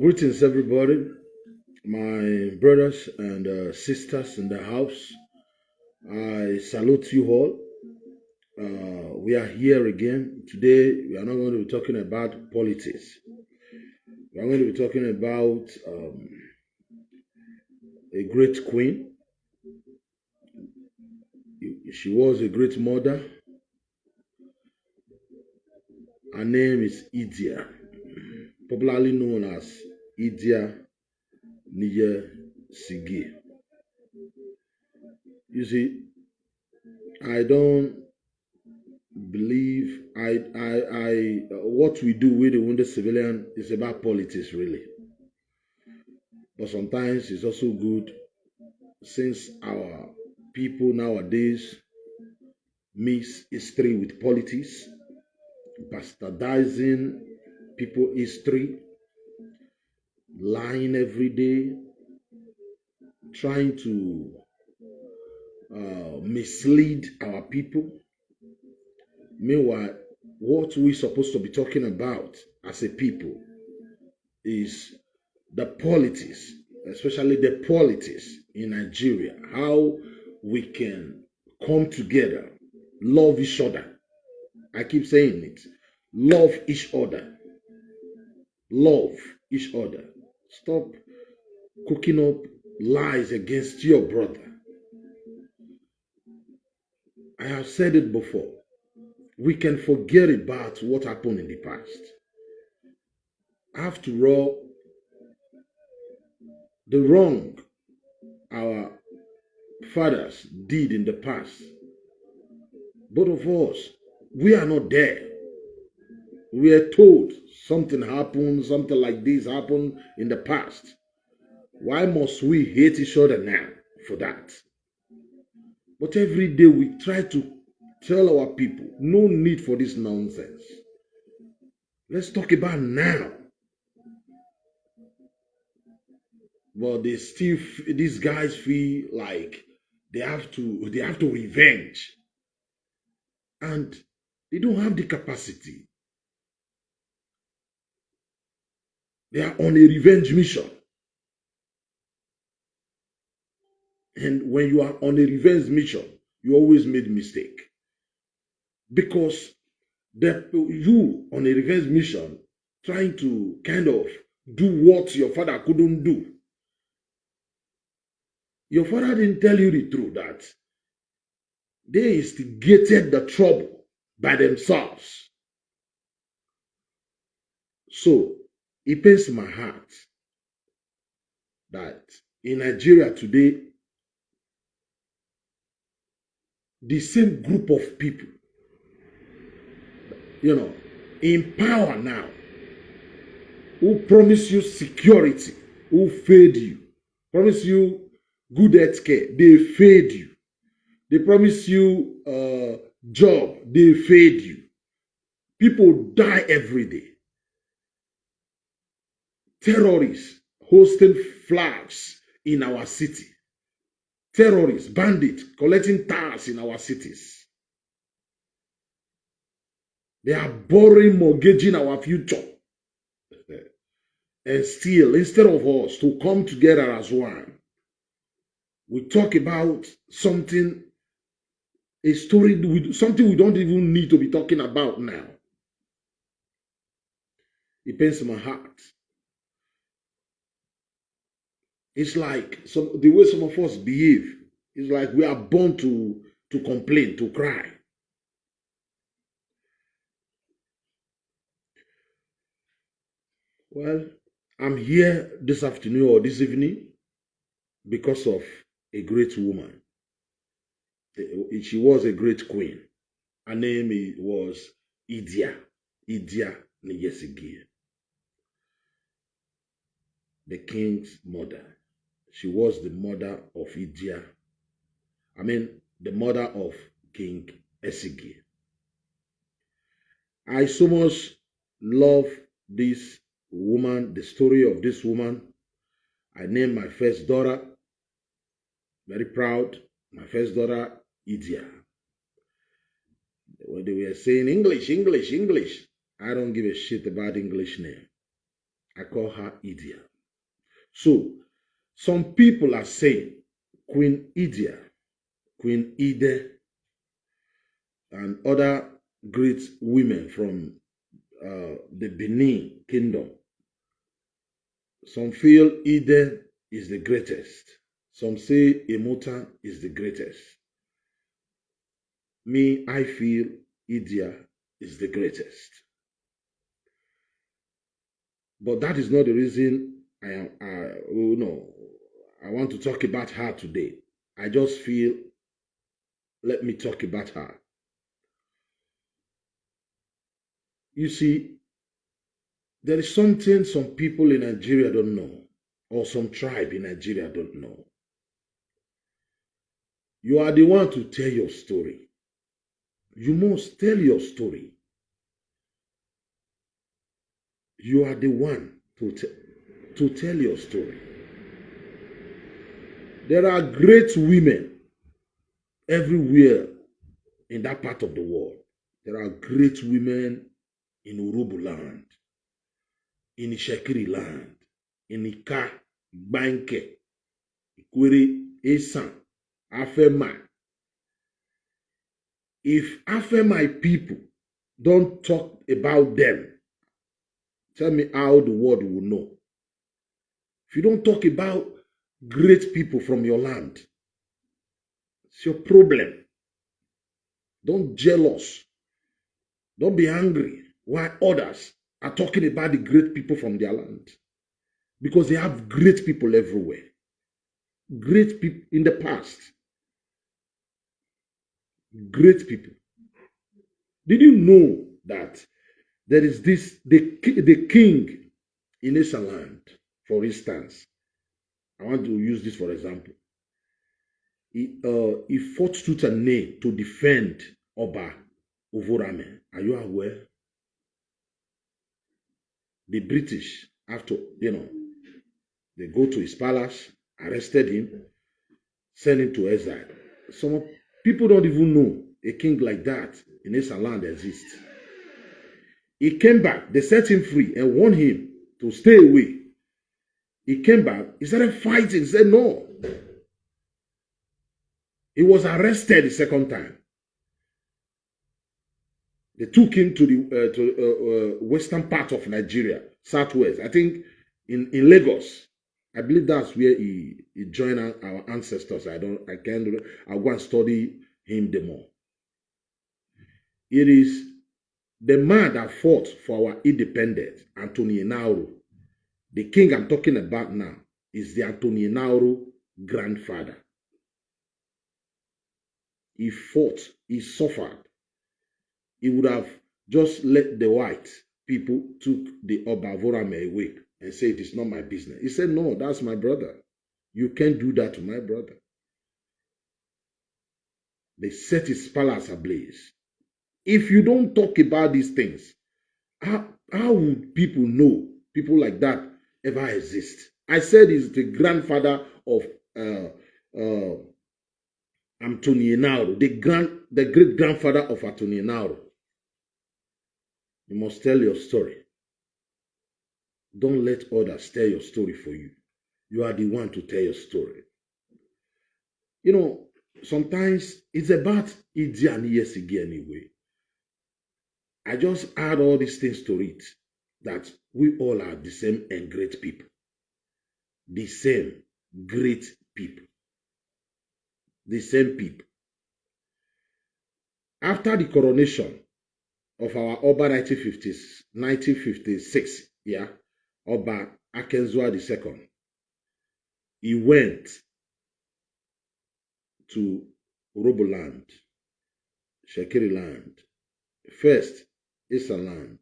Greetings, everybody, my brothers and sisters in the house. I salute you all. We are here again. Today, we are not going to be talking about politics. We are going to be talking about a great queen. She was a great mother. Her name is Idia, popularly known as Idia Sige. You see, I don't believe what we do with the wounded civilian is about politics, really. But sometimes it's also good, since our people nowadays mix history with politics, bastardizing people's history, lying every day, trying to mislead our people. Meanwhile, what we're supposed to be talking about as a people is the politics, especially the politics in Nigeria, how we can come together, love each other. I keep saying it. Love each other. Love each other. Stop cooking up lies against your brother. I have said it before. We can forget about what happened in the past. After all, the wrong our fathers did in the past, both of us, we are not there. We are told something happened, something like this happened in the past. Why must we hate each other now for that? But every day we try to tell our people, no need for this nonsense. Let's talk about now. But these guys feel like they have to revenge. And they don't have the capacity. They are on a revenge mission. And when you are on a revenge mission, you always made mistake. Because you on a revenge mission, trying to kind of do what your father couldn't do. Your father didn't tell you the truth that they instigated the trouble by themselves. So it pains my heart that in Nigeria today, the same group of people, in power now, who promise you security, who failed you, promise you good health care, they failed you. They promise you job, they failed you. People die every day. Terrorists hosting flags in our city. Terrorists, bandits collecting tax in our cities. They are borrowing, mortgaging our future. And still, instead of us to come together as one, we talk about something, a story, something we don't even need to be talking about now. It pains my heart. It's like the way some of us behave. It's like we are born to complain, to cry. Well, I'm here this afternoon or this evening because of a great woman. She was a great queen. Her name was Idia Niyesigi, the king's mother. She was the mother of Idia. The mother of King Esigi. I so much love this woman, the story of this woman. I named my first daughter, very proud, my first daughter, Idia. When they were saying English, I don't give a shit about English name. I call her Idia. So, some people are saying Queen Idia, Queen Ide, and other great women from the Benin kingdom. Some feel Ide is the greatest. Some say Emota is the greatest. Me, I feel Idia is the greatest. But that is not the reason I want to talk about her today. I just feel, let me talk about her. You see, there is something some people in Nigeria don't know, or some tribe in Nigeria don't know. You are the one to tell your story. You must tell your story. You are the one to tell your story. There are great women everywhere in that part of the world. There are great women in Urubu land, in Ishekiri land, in Ika, Banke, Ikwere, Esan, Afema. If Afema people don't talk about them, tell me how the world will know. If you don't talk about great people from your land, it's your problem. Don't jealous. Don't be angry while others are talking about the great people from their land. Because they have great people everywhere. Great people in the past. Great people. Did you know that there is the king in Esa land, for instance? I want to use this for example. He fought tooth and nail to defend Oba Ovorame. Are you aware? The British, after, they go to his palace, arrested him, sent him to exile. Some people don't even know a king like that in Esa land exists. He came back, they set him free and warned him to stay away. He came back, he started fighting, he said, no. He was arrested the second time. They took him to the western part of Nigeria, southwest. I think in Lagos. I believe that's where he joined our ancestors. I'll go and study him the more. It is the man that fought for our independence, Anthony Nauru. The king I'm talking about now is the Anthony Nauru grandfather. He fought, he suffered. He would have just let the white people took the Obavorame away and say, it is not my business. He said, no, that's my brother. You can't do that to my brother. They set his palace ablaze. If you don't talk about these things, how would people know people like that ever exist? I said he's the grandfather of Anthony Nauru, the great grandfather of Anthony Nauru. You must tell your story. Don't let others tell your story for you. You are the one to tell your story. You know, sometimes it's about idia and ESG anyway. I just add all these things to it, that we all are the same and great people. The same great people. The same people. After the coronation of our Oba 1956, yeah, Oba Akenzua II, he went to Roboland, Shekiri land, first Issa land,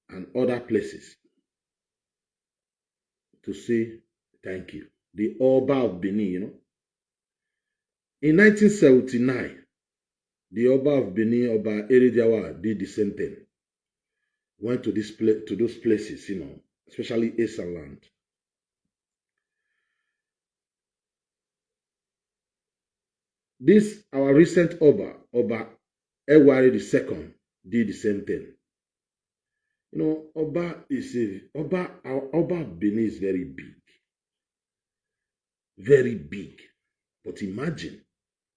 and other places to say thank you. The Oba of Benin, you know. In 1979, the Oba of Benin, Oba Eridiawa, did the same thing. Went to those places, you know, especially Issa land. This, our recent Oba Ewari II, did the same thing. You know, Oba of Benin is very big. Very big. But imagine,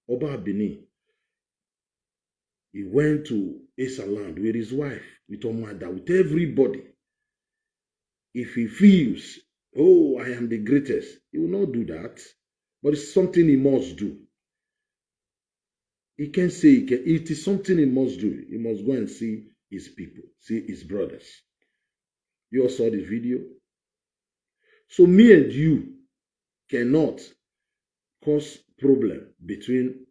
Oba of Benin, he went to Issa land with his wife, with Omada, with everybody. If he feels, oh, I am the greatest, he will not do that. But it's something he must do. He can't say it is something he must do. He must go and see his people, see his brothers. You all saw the video. So me and you cannot cause problem between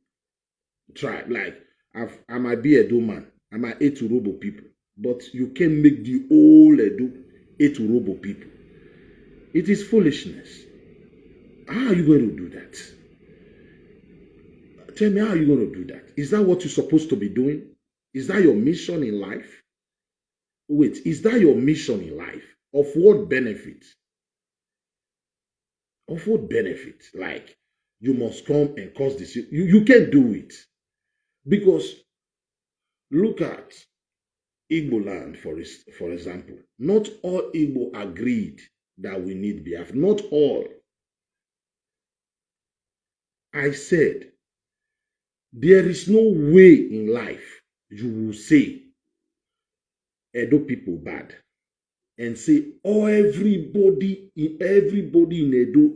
tribe. Like I might be a Edo man, I might hate Urobo people, but you can make the whole Edo hate Urobo people. It is foolishness. How are you going to do that? Tell me, how are you going to do that? Is that what you're supposed to be doing? Is that your mission in life? Wait, is that your mission in life? Of what benefit? Of what benefit? Like, you must come and cause this. You can't do it. Because look at Igbo land, for example. Not all Igbo agreed that we need Biafra. Not all. I said, there is no way in life you will say Edo people bad and say, oh, everybody in Edo,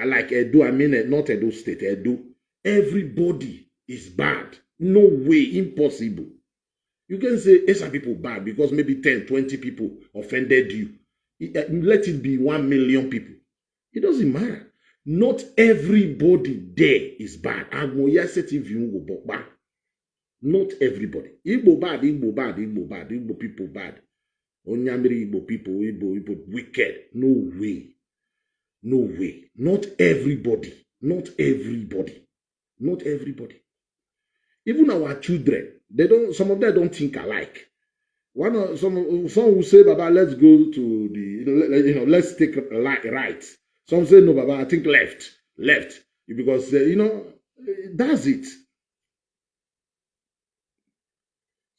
like Edo, I mean not Edo State, Edo, everybody is bad. No way, impossible. You can say some people bad because maybe 10, 20 people offended you. Let it be 1 million people. It doesn't matter. Not everybody there is bad. Not everybody. Igbo bad, Igbo bad, Igbo bad, Igbo people bad. Onyamiri Igbo people, Igbo wicked. No way. No way. Not everybody. Not everybody. Not everybody. Even our children, some of them don't think alike. Some will say, Baba, let's go to the, let's take right. Some say, no, Baba, I think left. Because, that's it.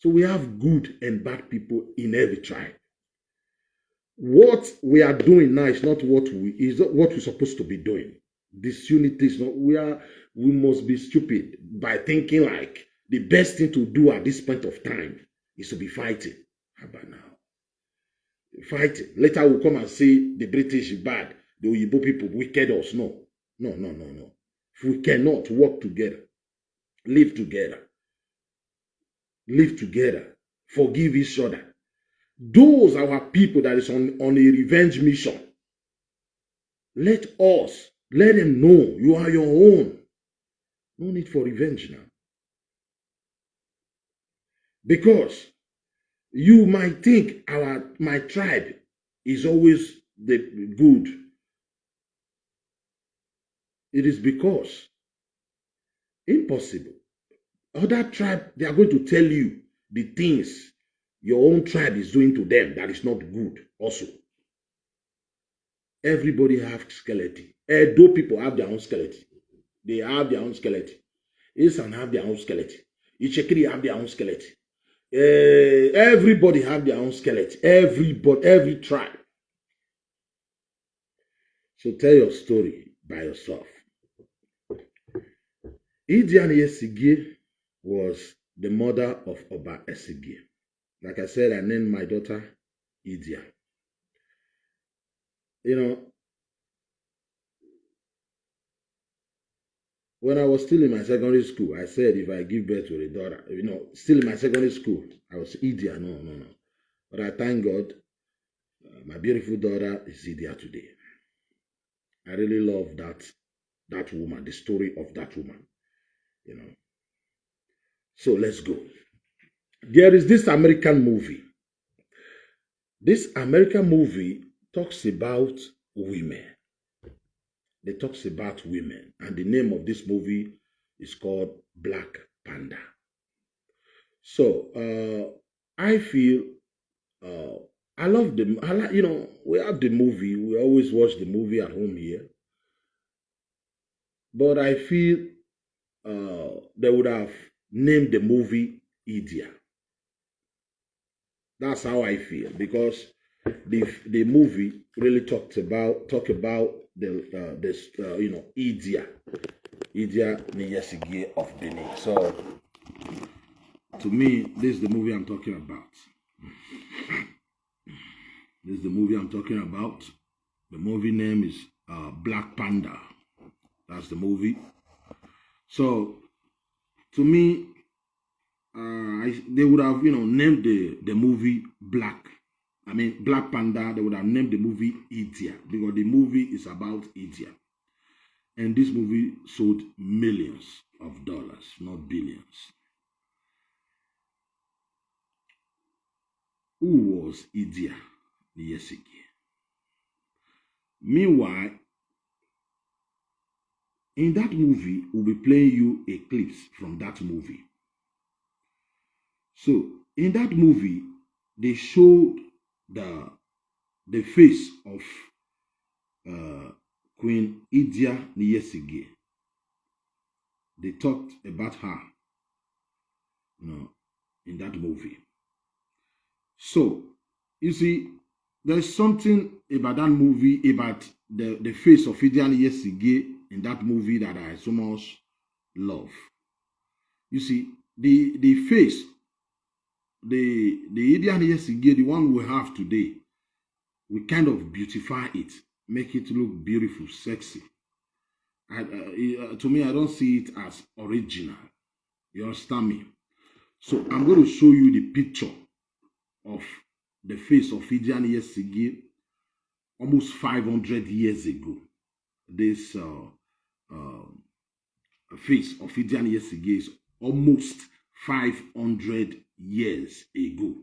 So we have good and bad people in every tribe. What we are doing now is not what we're supposed to be doing. Disunity is not, we must be stupid by thinking like the best thing to do at this point of time is to be fighting. How about now? Fighting. Later we'll come and say the British is bad, the Oyibo people wicked us. No. If we cannot work together, live together, forgive each other. Those are our people that is on a revenge mission. Let them know you are your own. No need for revenge now. Because you might think my tribe is always the good. It is because impossible. Other tribe, they are going to tell you the things your own tribe is doing to them that is not good also. Everybody have skeleton. Edo people have their own skeleton. They have their own skeleton. Isan have their own skeleton. Ichekiri have their own skeleton. Everybody have their own skeleton. Every tribe. So tell your story by yourself. Idia Esigi was the mother of Oba Esigi. Like I said, I named my daughter Idia. You know, when I was still in my secondary school, I said if I give birth to a daughter, still in my secondary school, I was Idia. No. But I thank God, my beautiful daughter is Idia today. I really love that woman, the story of that woman. So let's go. There is this American movie. This American movie talks about women. It talks about women. And the name of this movie is called Black Panther. So I feel I love them. We have the movie. We always watch the movie at home here. But I feel they would have named the movie Idia. That's how I feel, because the movie really talk about the Idia Niyesigi of Benin. So to me, this is the movie I'm talking about. This is the movie I'm talking about. The movie name is Black Panther. That's the movie. So to me, they would have named the movie Black Panther. They would have named the movie Idia, because the movie is about Idia, and this movie sold millions of dollars, not billions. Who was Idia Niyesigi? Meanwhile, in that movie, we'll be playing you a clip from that movie. So in that movie, they showed the face of Queen Idia Niyesigi. They talked about her, in that movie. So you see, there's something about that movie, about the face of Idia Niyesigi in that movie that I so much love. You see, the face, the Idia Niyesigi, the one we have today, we kind of beautify it, make it look beautiful, sexy. To me, I don't see it as original. You understand me? So I'm going to show you the picture of the face of Idia Niyesigi almost 500 years ago. This face of Idia Niyesigi is almost 500 years ago.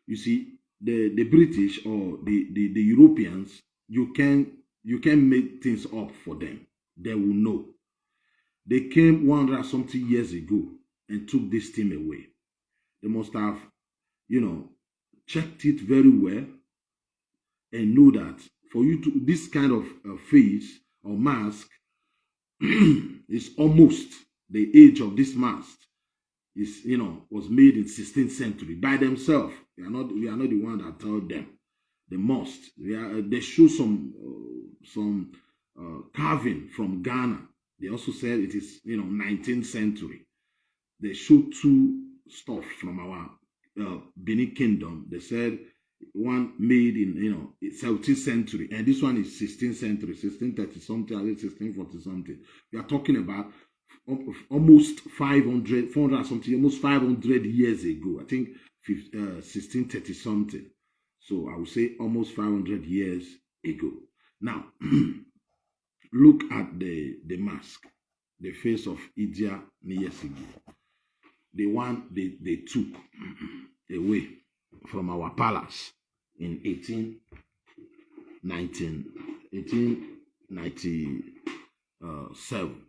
You see, the British or the Europeans, you can make things up for them. They will know. They came 100 something years ago and took this thing away. They must have, checked it very well and know that for you to, this kind of face or mask is almost the age of this mask is, was made in 16th century by themselves. We are not the one that told them. They must. They show some carving from Ghana. They also said it is, 19th century. They showed two stuff from our Benin Kingdom. They said one made in 17th century, and this one is 16th century, 1630 something, 1640 something. We are talking about almost 500, 400 something, almost 500 years ago. I think 1630 something. So I would say almost 500 years ago. Now, look at the mask, the face of Idia Niyesigi, the one they took away from our palace in 1897.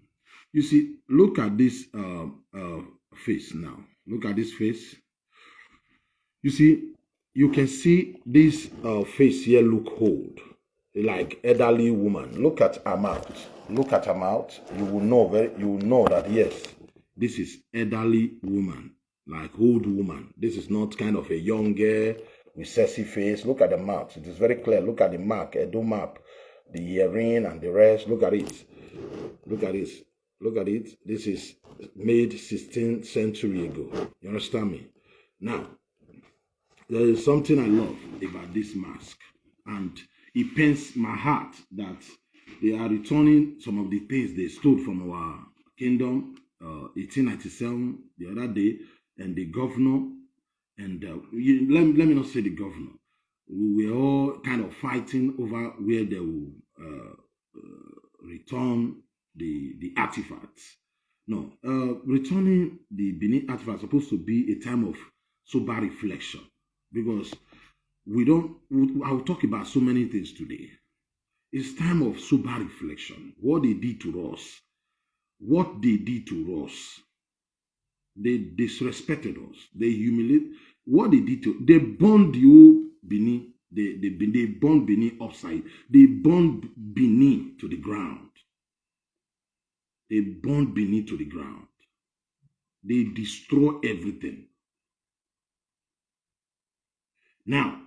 You see, look at this face now. Look at this face. You see, you can see this face here look old, like elderly woman. Look at her mouth. Look at her mouth. You will know that yes, this is elderly woman, like old woman. This is not kind of a younger, recessive face. Look at the mouth. It is very clear. Look at the mark, Edo map, the earring and the rest. Look at it. Look at this. Look at it. This is made 16th century ago. You understand me? Now, there is something I love about this mask, and it pains my heart that they are returning some of the things they stole from our kingdom, 1897, the other day, and the governor, and let me not say the governor. We were all kind of fighting over where they will return the artifacts. No, returning the Benin artifacts is supposed to be a time of sober reflection, because I'll talk about so many things today. It's time of sober reflection. What they did to us. What they did to us. They disrespected us. They humiliated. What they did to, they burned the old Benin. They burned Benin upside. They burned Benin to the ground. They burned Benin to the ground. They destroy everything. Now,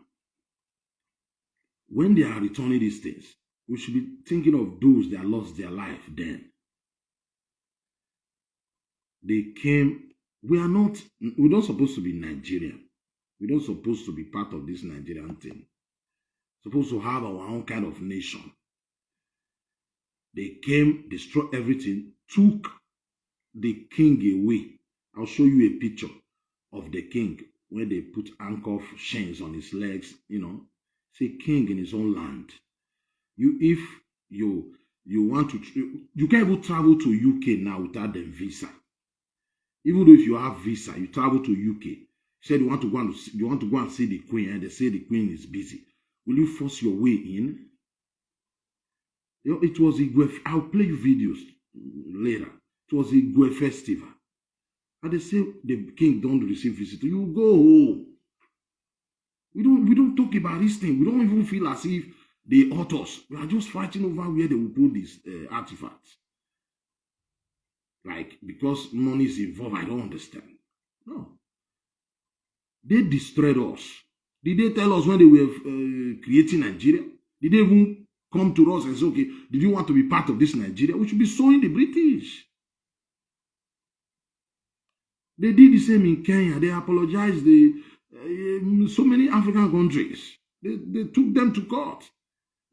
when they are returning these things, we should be thinking of those that lost their life then. They came, we're not supposed to be Nigerian. We're not supposed to be part of this Nigerian thing. We're supposed to have our own kind of nation. They came, destroyed everything, took the king away. I'll show you a picture of the king where they put handcuff chains on his legs, It's a king in his own land. If you want to, you can't even travel to UK now without the visa. Even though if you have visa, you travel to UK. You said you want to go and see the queen, and they say the queen is busy. Will you force your way in? It was I'll play you videos later. It was a Igwe festival. And they say the king don't receive visitors. You go home. We don't talk about this thing. We don't even feel as if they hurt us. We are just fighting over where they will put these artifacts. Like, because money is involved, I don't understand. No. They destroyed us. Did they tell us when they were creating Nigeria? Did they even come to us and say, okay, did you want to be part of this Nigeria? We should be suing the British. They did the same in Kenya. They apologized. So many African countries, they took them to court.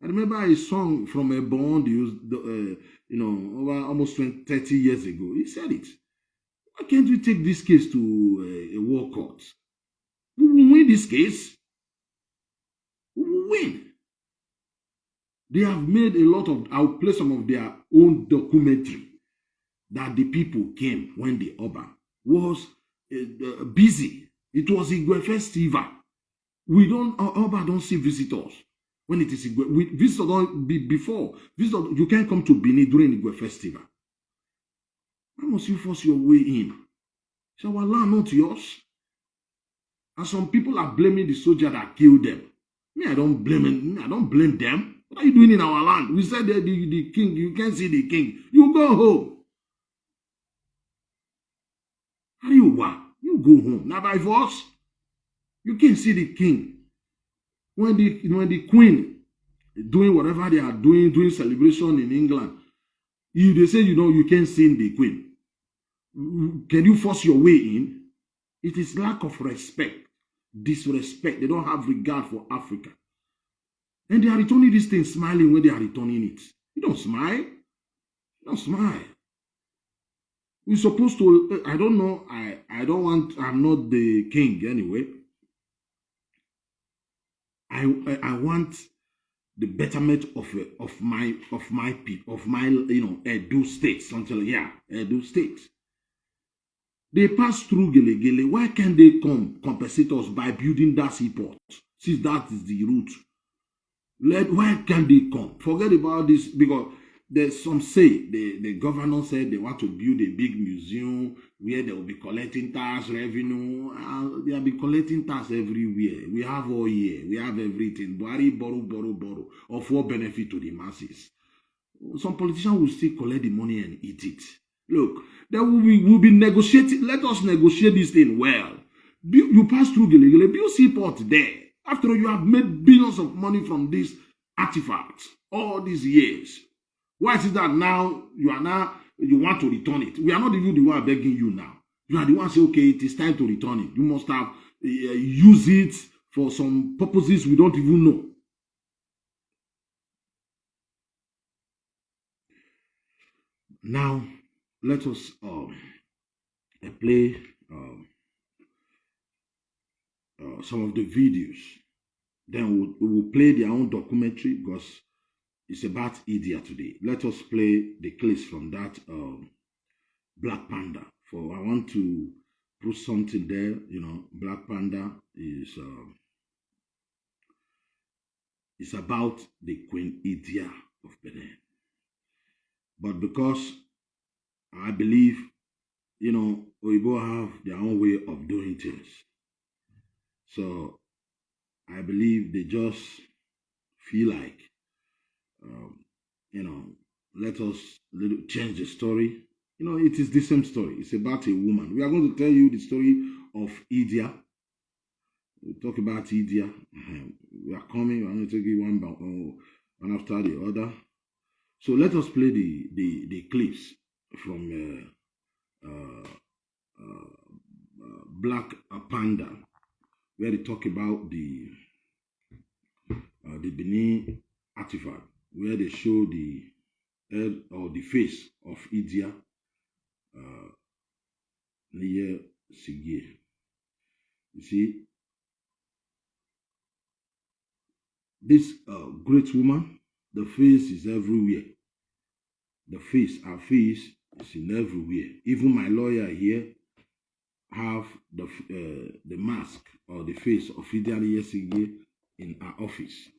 I remember a song from a bond used, over almost 30 years ago. He said it. Why can't we take this case to a war court? We will win this case. We will win. They have made a lot of, I'll play some of their own documentary that the people came when the Oba was busy. It was Igwe festival. Oba don't see visitors. When it is Igwe, visitors don't be before. Visitors, you can't come to Benin during Igwe festival. Why must you force your way in? So our land not yours. And some people are blaming the soldier that killed them. Me, I don't blame them. What are you doing in our land? We said that the king, you can't see the king. You go home. How do you walk? You go home. Now by force, you can't see the king. When the queen doing whatever they are doing celebration in England. They say, you can't sing the Queen. Can you force your way in? It is lack of respect, disrespect. They don't have regard for Africa. And they are returning this thing smiling when they are returning it. You don't smile. You don't smile. We're supposed to, I don't know, I'm not the king anyway. I want the betterment of my people, of my Edo State, something like Edo State. They pass through Gele. Why can't they compensate us by building that seaport? Since that is the route. Why can't they come? Forget about this, because there's some say the governor said they want to build a big museum where they will be collecting tax revenue. They will be collecting tax everywhere. We have all year. We have everything. Borrow. Of what benefit to the masses? Some politicians will still collect the money and eat it. Look, we'll be negotiating. Let us negotiate this thing well. You pass through Gele, build seaport there. After all, you have made billions of money from these artifacts all these years. Why is it that now you want to return it? We are not even the one begging you now. You are the one saying, okay, it is time to return it. You must have used it for some purposes we don't even know. Now, let us play some of the videos. Then we will play their own documentary because it's about idia today. Let us play the clips from that Black Panda. I want to put something there. Black Panda is it's about the Queen Idia of Benin. But because I believe, Oyibo have their own way of doing things. So I believe they just feel like, let us change the story. It is the same story. It's about a woman. We are going to tell you the story of Idia. We'll talk about Idia. We are coming. We're going to take it one after the other. So let us play the clips from Black Panda, where they talk about the Benin artifact, where they show the head or the face of Idia near Sige. You see, this great woman, the face is everywhere. Her face is in everywhere. Even my lawyer here have the mask or the face of Idia Sige in our office.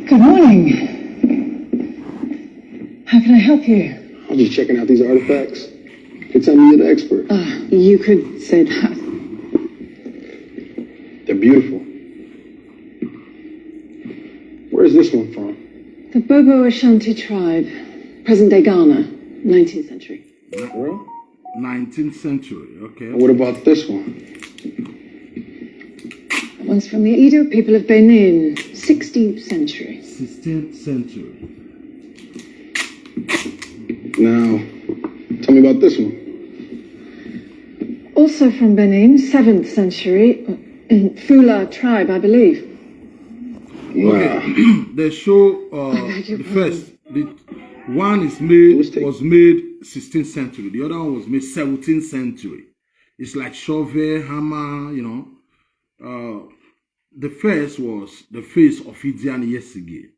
Good morning. How can I help you? I'm just checking out these artifacts. You tell me you're the expert. You could say that. They're beautiful. Where's this one from? The Bobo Ashanti tribe, present-day Ghana, 19th century. Real? 19th century, okay. And what about this one? That one's from the Edo people of Benin, 16th century. 16th century. Now, tell me about this one. Also from Benin, 7th century, Fula tribe, I believe. Wow. Okay. They show the first. The one was made 16th century. The other one was made 17th century. It's like shovel, hammer, the first was the face of Idia Sige,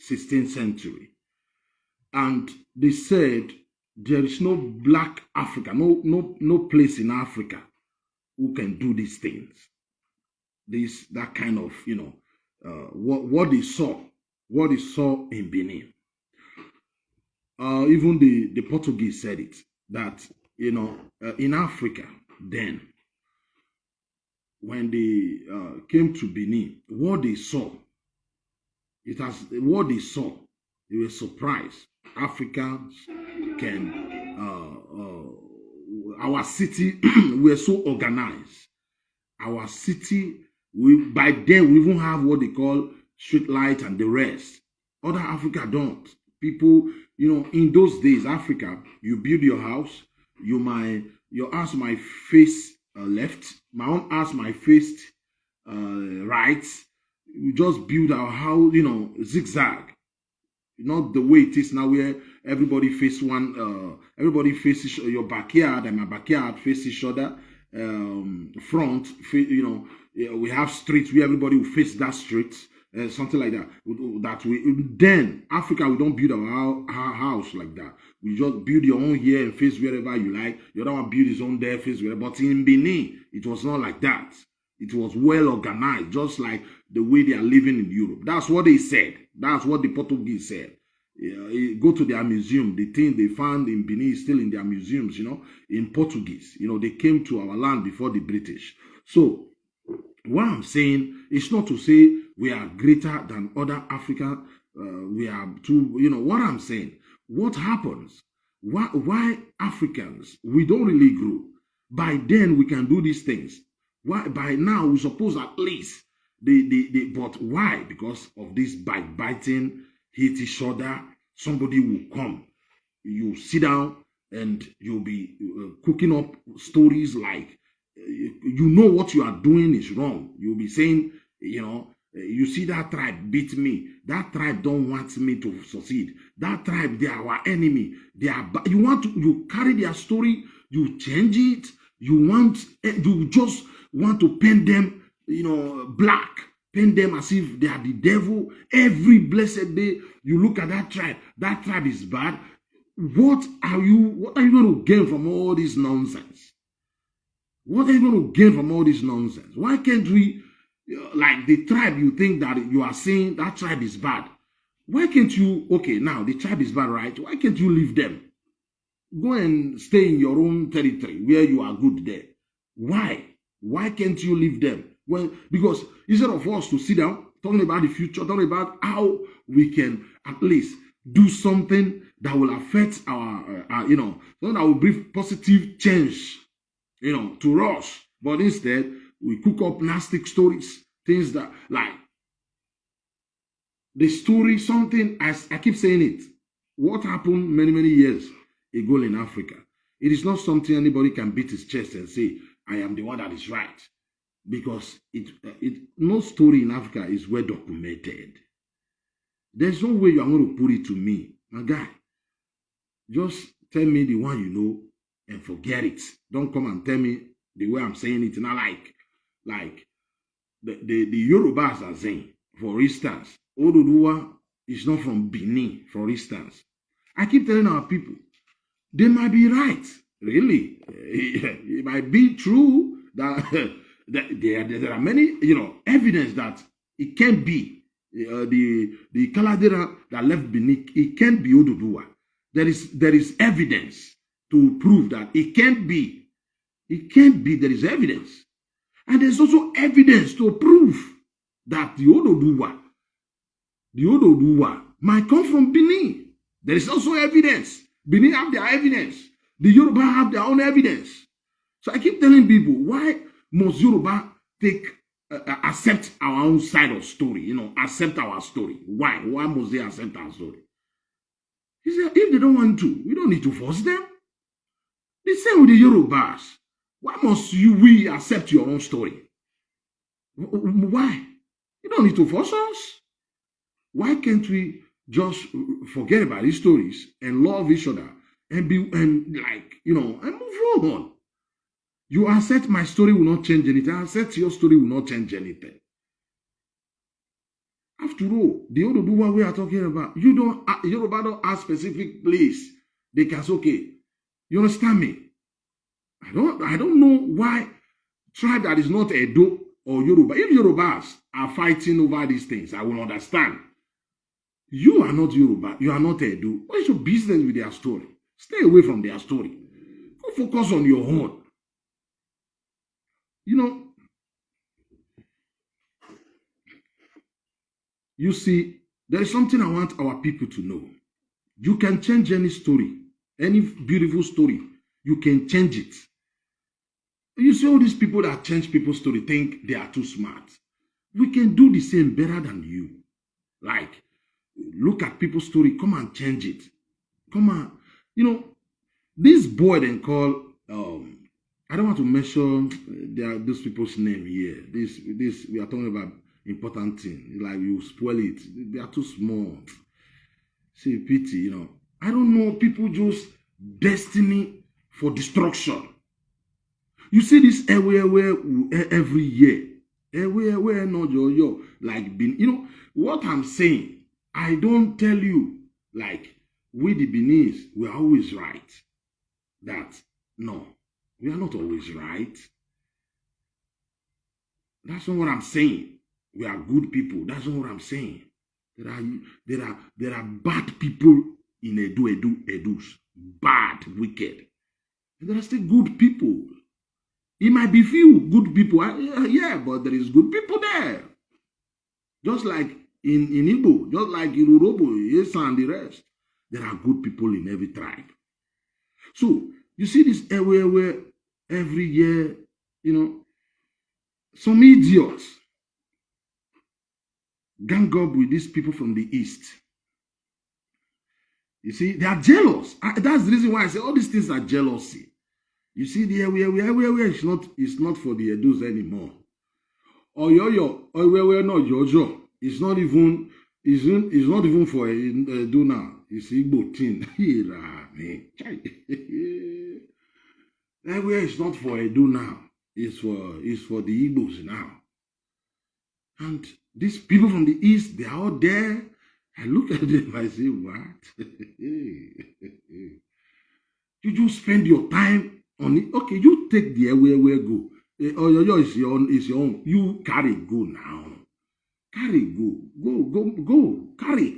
16th century. And they said there is no black Africa, no place in Africa who can do these things. That kind of, what they saw in Benin. Even the Portuguese said it, that, in Africa then, when they came to Benin, they were surprised. Africans can our city, we're so organized. Our city, by then we even have what they call street light and the rest. Other Africa don't. People, in those days, Africa, you build your house, your house might face left, my own house might face right. We just build our house, zigzag, not the way it is now, where everybody everybody faces your backyard, and my backyard face each other. Front, we have streets where everybody will face that street, something like that. Then Africa, we don't build our house like that. We just build your own here and face wherever you like. The other one build his own there, face wherever. But in Benin, it was not like that. It was well organized, just like the way they are living in Europe. That's what they said. That's what the Portuguese said. Go to their museum. The thing they found in Benin is still in their museums, in Portuguese. They came to our land before the British. So what I'm saying is not to say we are greater than other African. We are too, what I'm saying. What happens? Why Africans, we don't really grow? By then we can do these things. Why? By now we suppose at least but why? Because of this backbiting, hit each other. Somebody will come, you sit down, and you'll be cooking up stories like what you are doing is wrong. You'll be saying, you see that tribe beat me. That tribe don't want me to succeed. That tribe, they are our enemy. You carry their story, you change it. You just want to paint them, black. Paint them as if they are the devil. Every blessed day, you look at that tribe. That tribe is bad. What are you going to gain from all this nonsense? What are you going to gain from all this nonsense? Why can't we, like the tribe you think that you are saying that tribe is bad? Why can't you, okay, now the tribe is bad, right? Why can't you leave them? Go and stay in your own territory where you are good there. Why? Why can't you leave them? Because instead of us to sit down, talking about the future, talking about how we can at least do something that will affect our something that will bring positive change, to us. But instead, we cook up nasty stories, things that, like, the story, something, as I keep saying it, what happened many, many years ago in Africa. It is not something anybody can beat his chest and say, I am the one that is right. Because no story in Africa is well documented. There's no way you are going to put it to me. My guy, just tell me the one you know and forget it. Don't come and tell me the way I'm saying it. Not like the Yorubas are saying, for instance, Oduduwa is not from Benin, for instance. I keep telling our people, they might be right. Really. It might be true that there are many, evidence that it can be the Caladera that left Benin. It can't be Oduduwa. There is evidence to prove that it can't be. It can't be. There is evidence, and there's also evidence to prove that the Oduduwa might come from Benin. There is also evidence. Benin have their evidence. The Yoruba have their own evidence. So I keep telling people, why must Yoruba accept our own side of story, accept our story? Why? Why must they accept our story? He said, if they don't want to, we don't need to force them. The same with the Yorubas. Why must we accept your own story? Why? You don't need to force us. Why can't we just forget about these stories and love each other and move on? You accept my story will not change anything. I accept your story will not change anything. After all, the Oduduwa we are talking about, Yoruba don't have specific place. They can say, okay, you understand me? I don't know why tribe that is not Edo or Yoruba. If Yorubas are fighting over these things, I will understand. You are not Yoruba. You are not Edo. What is your business with their story? Stay away from their story. Go focus on your own. You see, there is something I want our people to know. You can change any story Any beautiful story, you can change it. You see all these people that change people's story think they are too smart. We can do the same better than you. Like, look at people's story, come and change it. Come on. You know, this boy then call I don't want to mention those people's name here. This we are talking about important thing. Like you spoil it. They are too small. See, pity, you know. I don't know, people just destiny for destruction. You see this everywhere every year. Everywhere no yo. Like Benin. You know what I'm saying? I don't tell you like we the Beninese, we are always right. That no, we are not always right. That's not what I'm saying. We are good people. That's not what I'm saying. There are bad people in Edus. Bad, wicked. And there are still good people. It might be few good people. Yeah, but there is good people there. Just like in Igbo, just like in Urobo, yes, and the rest. There are good people in every tribe. So, you see this everywhere, every year, you know, some idiots gang up with these people from the East. You see, they are jealous. That's the reason why I say all these things are jealousy. You see, the everywhere is not for the Edus anymore. Or where no Jojo. It's not even for Edu now. It's Igbo thing. Everywhere is not for Edu now. It's for the Igbos now. And these people from the East, they are all there. I look at them, I say, what? You just spend your time on it. Okay, you take the where go. Your is your own. You carry go now. Carry go. Carry,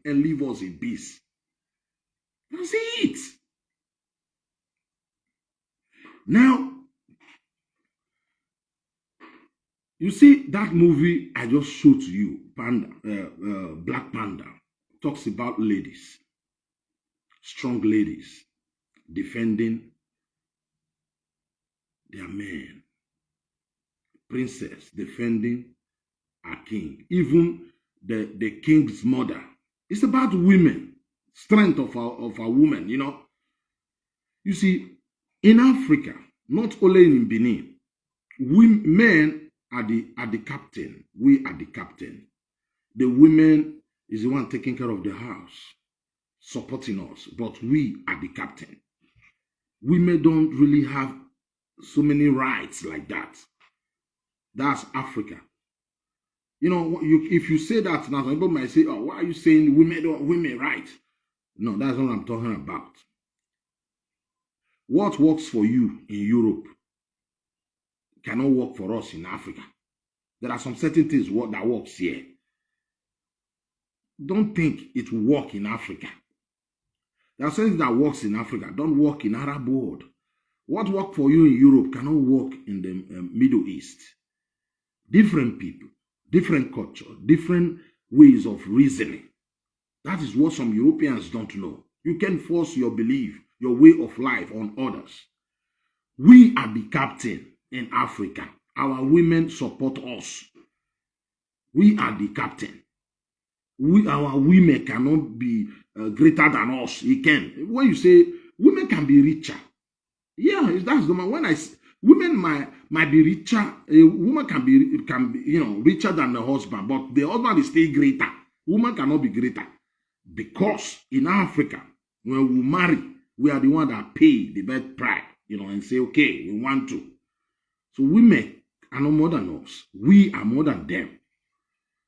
and leave us in peace. That's it. Now, you see that movie I just showed to you, Black Panda, talks about ladies, strong ladies, defending their men, princess defending a king, even the king's mother. It's about women, strength of a woman, you know. You see, in Africa, not only in Benin, men are the captain. We are the captain. The women is the one taking care of the house, supporting us, but we are the captain. Women don't really have so many rights like that. That's Africa. You know, if you say that now, some people might say, "Oh, why are you saying women right?" No, that's not what I'm talking about. What works for you in Europe cannot work for us in Africa. There are some certain things that works here. Don't think it will work in Africa. There are certain things that works in Africa, don't work in Arab world. What works for you in Europe cannot work in the Middle East. Different people, different culture, different ways of reasoning. That is what some Europeans don't know. You can force your belief, your way of life on others. We are the captain in Africa. Our women support us. We are the captain. Our women cannot be greater than us. It can. When you say women can be richer, yeah, that's the man. When I say women might be richer, a woman can be richer than the husband, but the husband is still greater. Woman cannot be greater because in Africa, when we marry, we are the one that pay the birth price, and say, okay, we want to. So women are not more than us. We are more than them.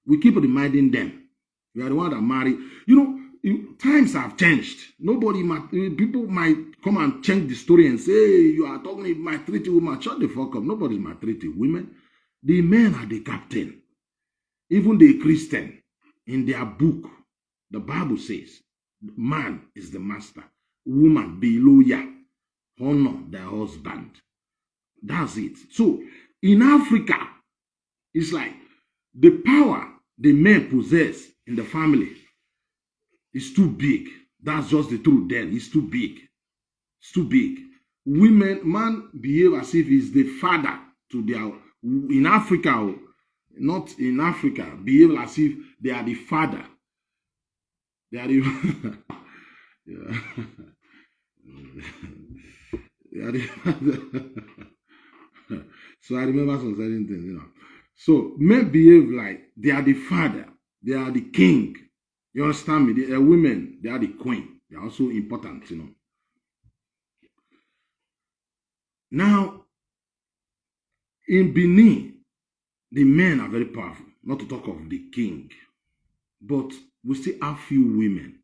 We keep reminding them. We are the one that marry. Times have changed. People might come and change the story and say, hey, you are talking about maltreating women. Shut the fuck up. Nobody's maltreating women. The men are the captain. Even the Christian, in their book, the Bible says, man is the master. Woman below ya. Honor their husband. That's it. So, in Africa, it's like the power the men possess in the family is too big. That's just the truth then. It's too big. It's too big. Man behave as if he's the father to their, in Africa, not in Africa, behave as if they are the father. They are the, yeah. They are the so I remember some certain things. So men behave like they are the father, they are the king. You understand me? They are women, they are the queen. They are also important. Now, in Benin, the men are very powerful, not to talk of the king. But we still have few women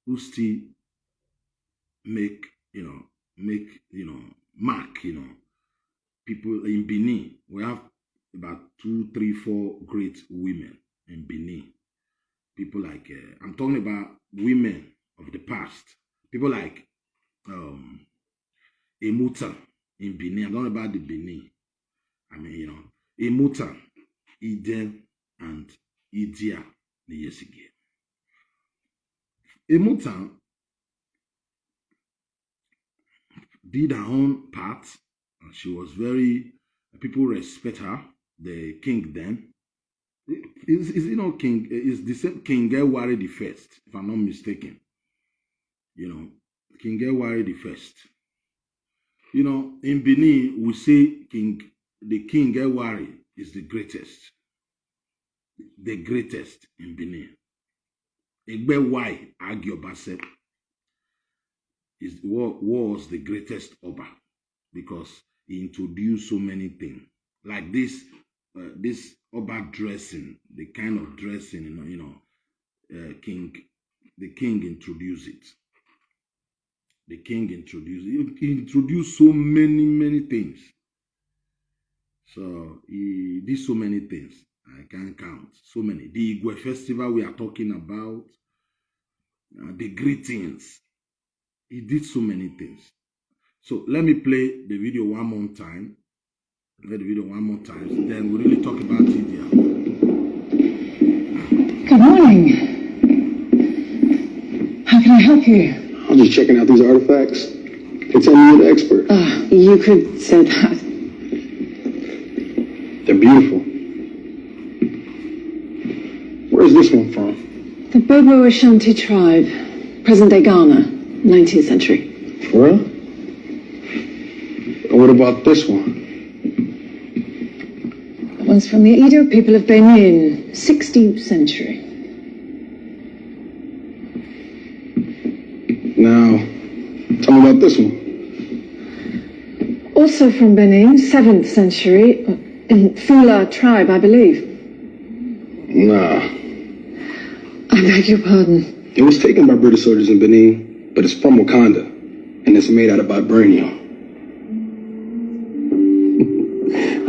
who still make, mark, people in Benin. We have about 2, 3, 4 great women in Benin. People like, I'm talking about women of the past. People like Emuta in Benin. I'm talking about the Benin. I mean, Emuta, Eden, and Idia Niyesige. Emuta did her own part. And she was people respect her. The king then. King is the same King Gewari the first, if I'm not mistaken. King Gewari the first. In Benin, we say the King Gewari is the greatest. The greatest in Benin. Egbe Wai Agioba said was the greatest Oba because he introduced so many things. Like this Oba dressing, the kind of dressing, the king introduced it. The king he introduced so many things. So he did so many things. I can't count. So many. The Igwe festival we are talking about, the greetings. He did so many things. So let me play the video one more time. Then we really talk about idia. Good morning. How can I help you? I'm just checking out these artifacts. They tell me you're the expert. You could say that. They're beautiful. Where's this one from? The Bobo Ashanti tribe, present-day Ghana, 19th century. For real? And what about this one? That one's from the Idia people of Benin, 16th century. Now, tell me about this one. Also from Benin, 7th century, Fula tribe, I believe. Nah. I beg your pardon. It was taken by British soldiers in Benin, but it's from Wakanda, and it's made out of vibranium.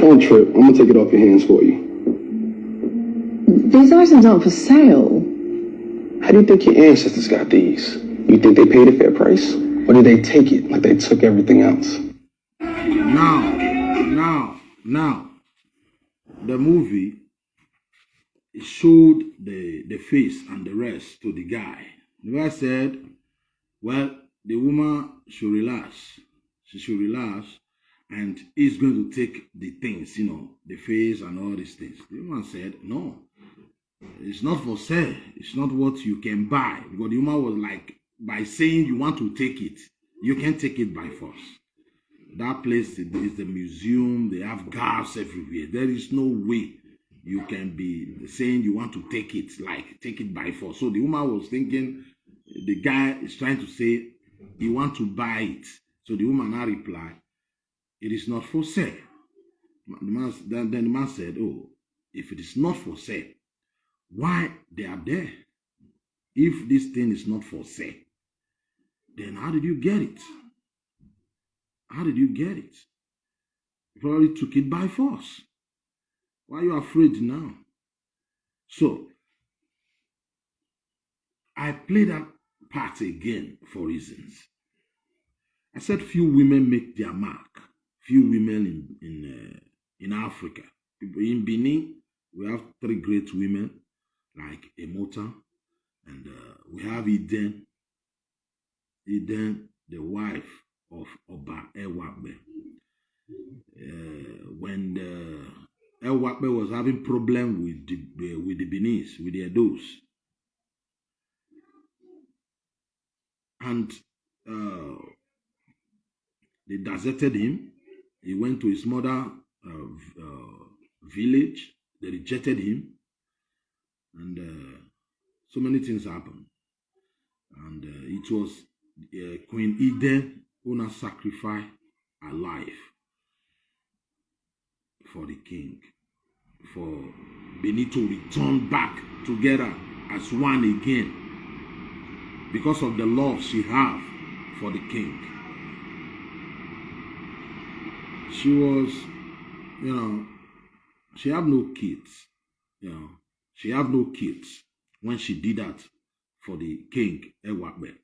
Don't trip. I'm gonna take it off your hands for you. These items aren't for sale. How do you think your ancestors got these? You think they paid a fair price? Or did they take it like they took everything else? Now, the movie showed the face and the rest to the guy. The guy said, well, the woman should relax. She should relax and he's going to take the things, the face and all these things. The woman said, no, it's not for sale. It's not what you can buy. Because the woman was like, by saying you want to take it, you can't take it by force. That place is the museum. They have guards everywhere. There is no way you can be saying you want to take it by force. So the woman was thinking the guy is trying to say he wants to buy it. So the woman now replied, it is not for sale. Then the man said, oh, if it is not for sale, why they are there? If this thing is not for sale, then how did you get it? How did you get it? You probably took it by force. Why are you afraid now? So, I play that part again for reasons. I said few women make their mark. Few women in Africa. In Benin, we have 3 great women like Emota, And we have Eden, the wife of Oba Ewakbe. When the Ewakbe was having problem with the Benis, with the Edos, and they deserted him. He went to his mother village. They rejected him, and so many things happened. And it was Queen Eden who now sacrificed her life for the king, for Benin to return back together as one again, because of the love she had for the king. She was, she had no kids. She had no kids when she did that for the king Ewakbe.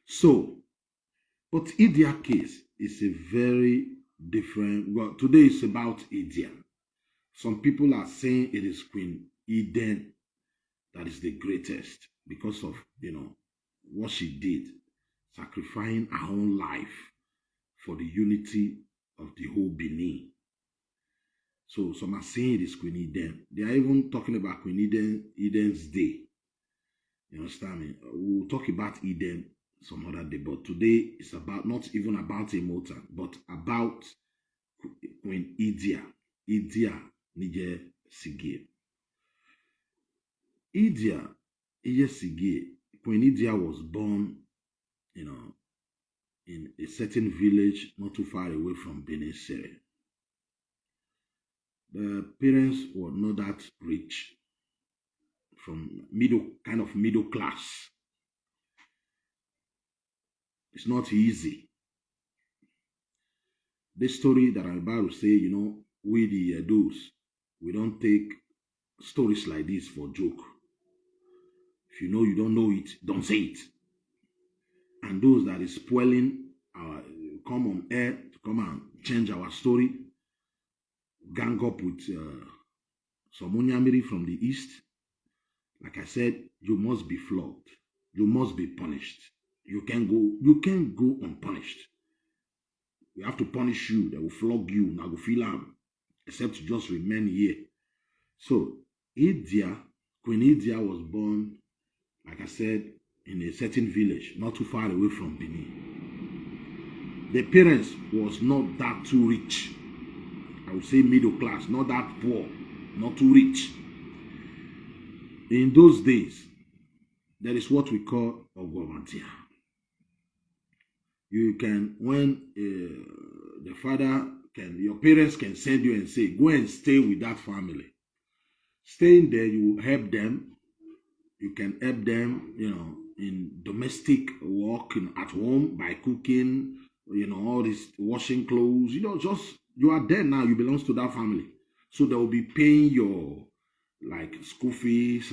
So, but Idia case is a very different. Well, today is about Idia. Some people are saying it is Queen Eden that is the greatest because of what she did, sacrificing her own life for the unity of the whole Benin. So some are saying it is Queen Eden. They are even talking about Queen Eden's day. You understand me? We'll talk about Eden some other day, but today it's about not even about a motor, but about Queen Idia Nije Sige. Idia Nije Sige. Queen Idia was born, in a certain village not too far away from Benin City. The parents were not that rich, from middle class. It's not easy. This story that I'm about to say, we the Edos, we don't take stories like this for joke. If you know you don't know it, don't say it. And those that is spoiling our come on air to come and change our story, gang up with some Onyamiri from the east. Like I said, you must be flogged. You must be punished. You can't go unpunished. We have to punish you. They will flog you. Now go feel except you just remain here. So Idia, Queen Idia was born, like I said, in a certain village, not too far away from Benin. The parents was not that too rich. I would say middle class, not that poor, not too rich. In those days, there is what we call Ogwamantia. You can, when the father your parents can send you and say, go and stay with that family. Staying there, you help them. You can help them, in domestic work at home by cooking, all this washing clothes. Just you are there now. You belong to that family, so they will be paying your school fees.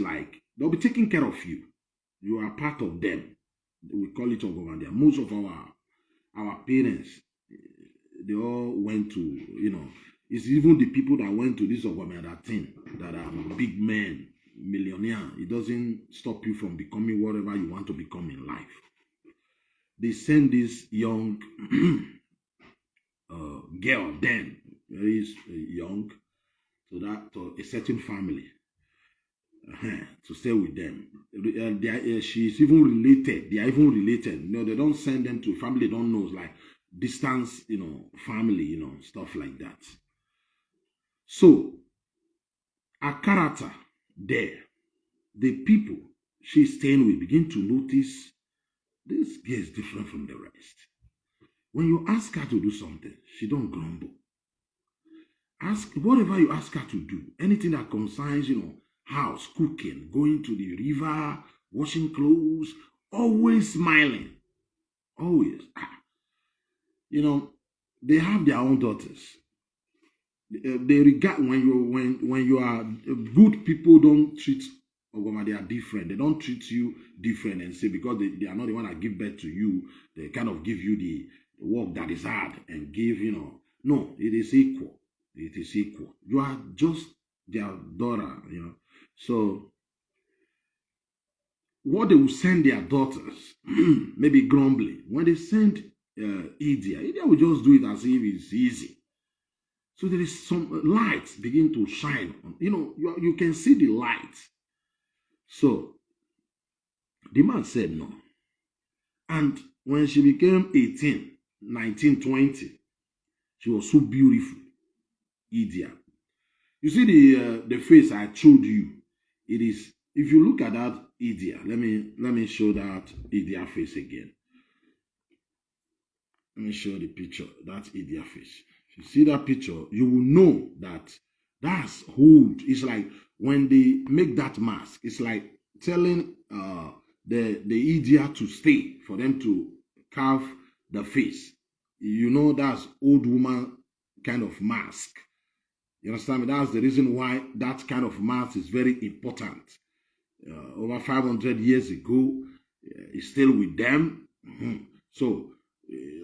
They'll be taking care of you. You are part of them. We call it Ogomandia. Most of our parents, they all went to, it's even the people that went to this Ogomandia thing that are big men, millionaire. It doesn't stop you from becoming whatever you want to become in life. They send this young girl then, very young, to a certain family to stay with them. She's even related. They are even related. They don't send them to a family they don't know, like distance, family, stuff like that. So, her character there, the people she's staying with begin to notice this girl is different from the rest. When you ask her to do something, she don't grumble. Ask whatever you ask her to do, anything that concerns, house, cooking, going to the river, washing clothes, always smiling. Always. They have their own daughters. They regard when you are good people don't treat Ogoma, they are different. They don't treat you different and say because they are not the one that give birth to you, they kind of give you the work that is hard and give, No, it is equal. It is equal. You are just their daughter, So what they will send their daughters, maybe grumbling. When they send Idia will just do it as if it's easy. So there is some light begin to shine. You can see the light. So the man said no. And when she became 18, 19, 20, she was so beautiful. Idia. You see the face I showed you. It is, if you look at that Idia, let me show that Idia face again. Let me show the picture, that Idia face. If you see that picture, you will know that that's old. It's like when they make that mask, it's like telling the Idia to stay for them to carve the face. That's old woman kind of mask. You understand me? That's the reason why that kind of mask is very important. Over 500 years ago, it's still with them. So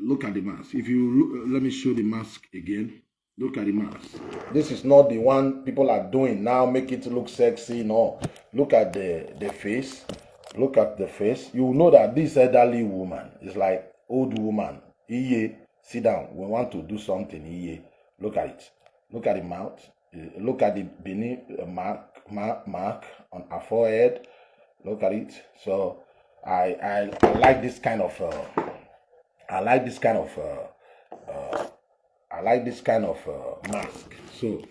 look at the mask. If you look, let me show the mask again. Look at the mask. This is not the one people are doing now, make it look sexy. No, look at the face. Look at the face. You will know that this elderly woman is like old woman. Iye, sit down. We want to do something. Iye, look at it. Look at the mouth. Look at the benin mark on her forehead. Look at it. So I like this kind of I like this kind of mask. So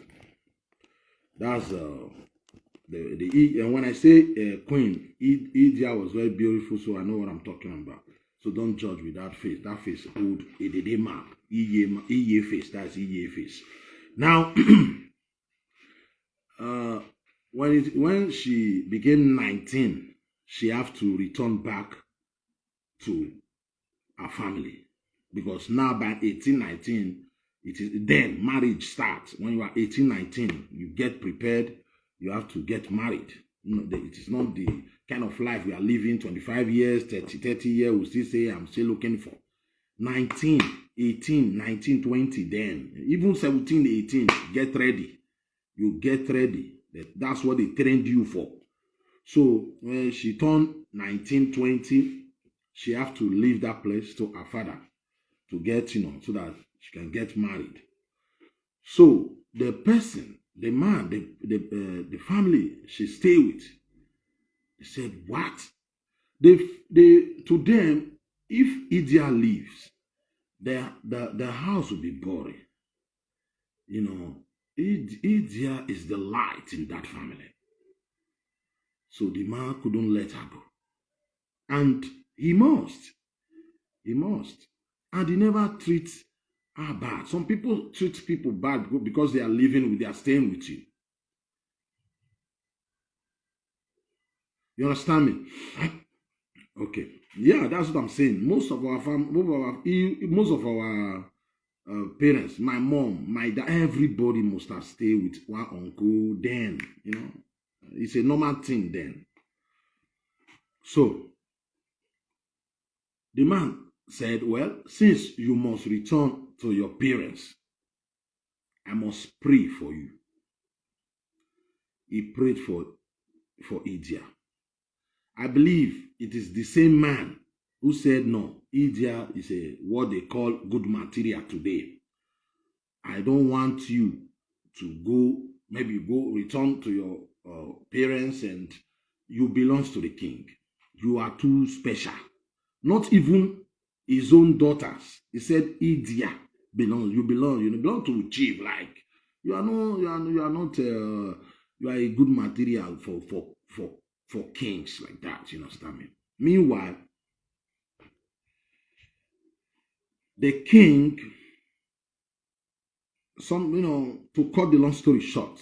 that's and when I say queen, Idia was very beautiful, so I know what I'm talking about. So don't judge with that face. That face old Edede mark. Iye face. That's Iye face. Now when she became 19, she have to return back to her family, because now by 18, 19, it is then marriage starts. When you are 18, 19, you get prepared, you have to get married. It is not the kind of life we are living. 25 years, 30 years, we still say I'm still looking for 19, 18, 19, 20, then even 17, 18, get ready. You get ready. That's what they trained you for. So when she turned 19, 20, she have to leave that place to her father to get, so that she can get married. So the person, the man, the family she stay with, they said, what? To them, if Idia leaves, the house will be boring. Idia is the light in that family. So the man couldn't let her go. And he must. And he never treats her bad. Some people treat people bad because they are staying with you. You understand me? Okay. Yeah, that's what I'm saying. Most of our parents, my mom, my dad, everybody must have stayed with one uncle then. It's a normal thing then. So the man said, well, since you must return to your parents, I must pray for you. He prayed for Idia. I believe it is the same man who said, no, Idia is what they call good material today. I don't want you to return to your parents, and you belong to the king. You are too special. Not even his own daughters. He said, Idia you belong to chief. Like you are not you are a good material for kings like that. You understand me? Meanwhile, the king, to cut the long story short,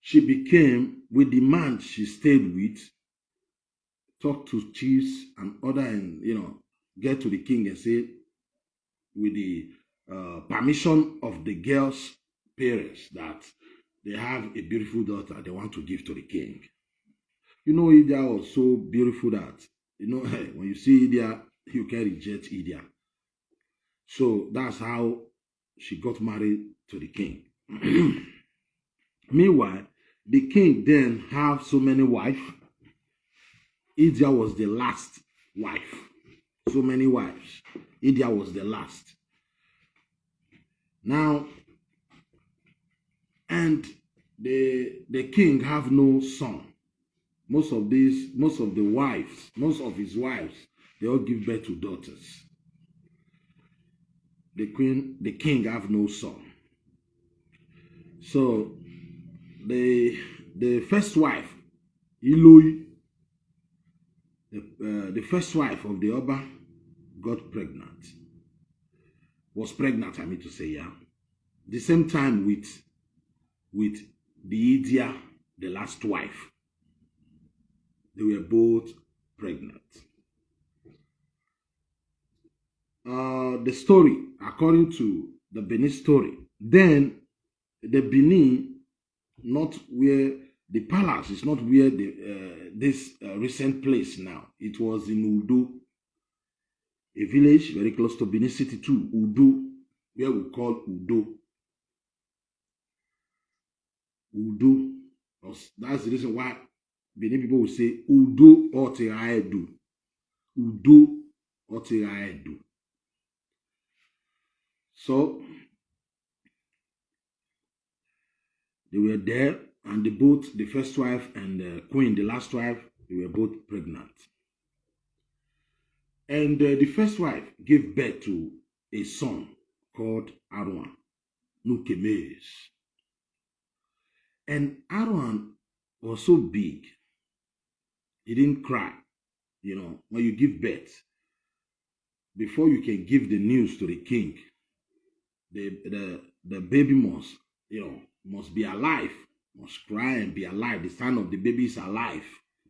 she became, with the man she stayed with, talk to chiefs and other, and get to the king and say, with the permission of the girl's parents, that they have a beautiful daughter they want to give to the king. Idia was so beautiful that when you see Idia, you can reject Idia. So that's how she got married to the king. Meanwhile, The king then have so many wives. Idia was the last wife. So many wives. Idia was the last. Now, and the king have no son. Most of his wives, they all give birth to daughters. The king have no son. So the first wife, Iloi, the first wife of the Oba got pregnant. Was pregnant, I mean to say, yeah. The same time with the Idia, the last wife. They were both pregnant. The story, according to the Benin story, then the Benin, not where the palace is, not where this recent place now. It was in Udo, a village very close to Benin City too, Udo, where we call Udo. Udo. That's the reason why Benin people will say Udo Otiraedu. Udo Otiraedu. So they were there, and the first wife and the queen, the last wife, they were both pregnant. And the first wife gave birth to a son called Arwan Nukemes. And Arwan was so big, he didn't cry. You know, when you give birth, before you can give the news to the king, the baby must be alive, must cry and be alive. The son of the baby is alive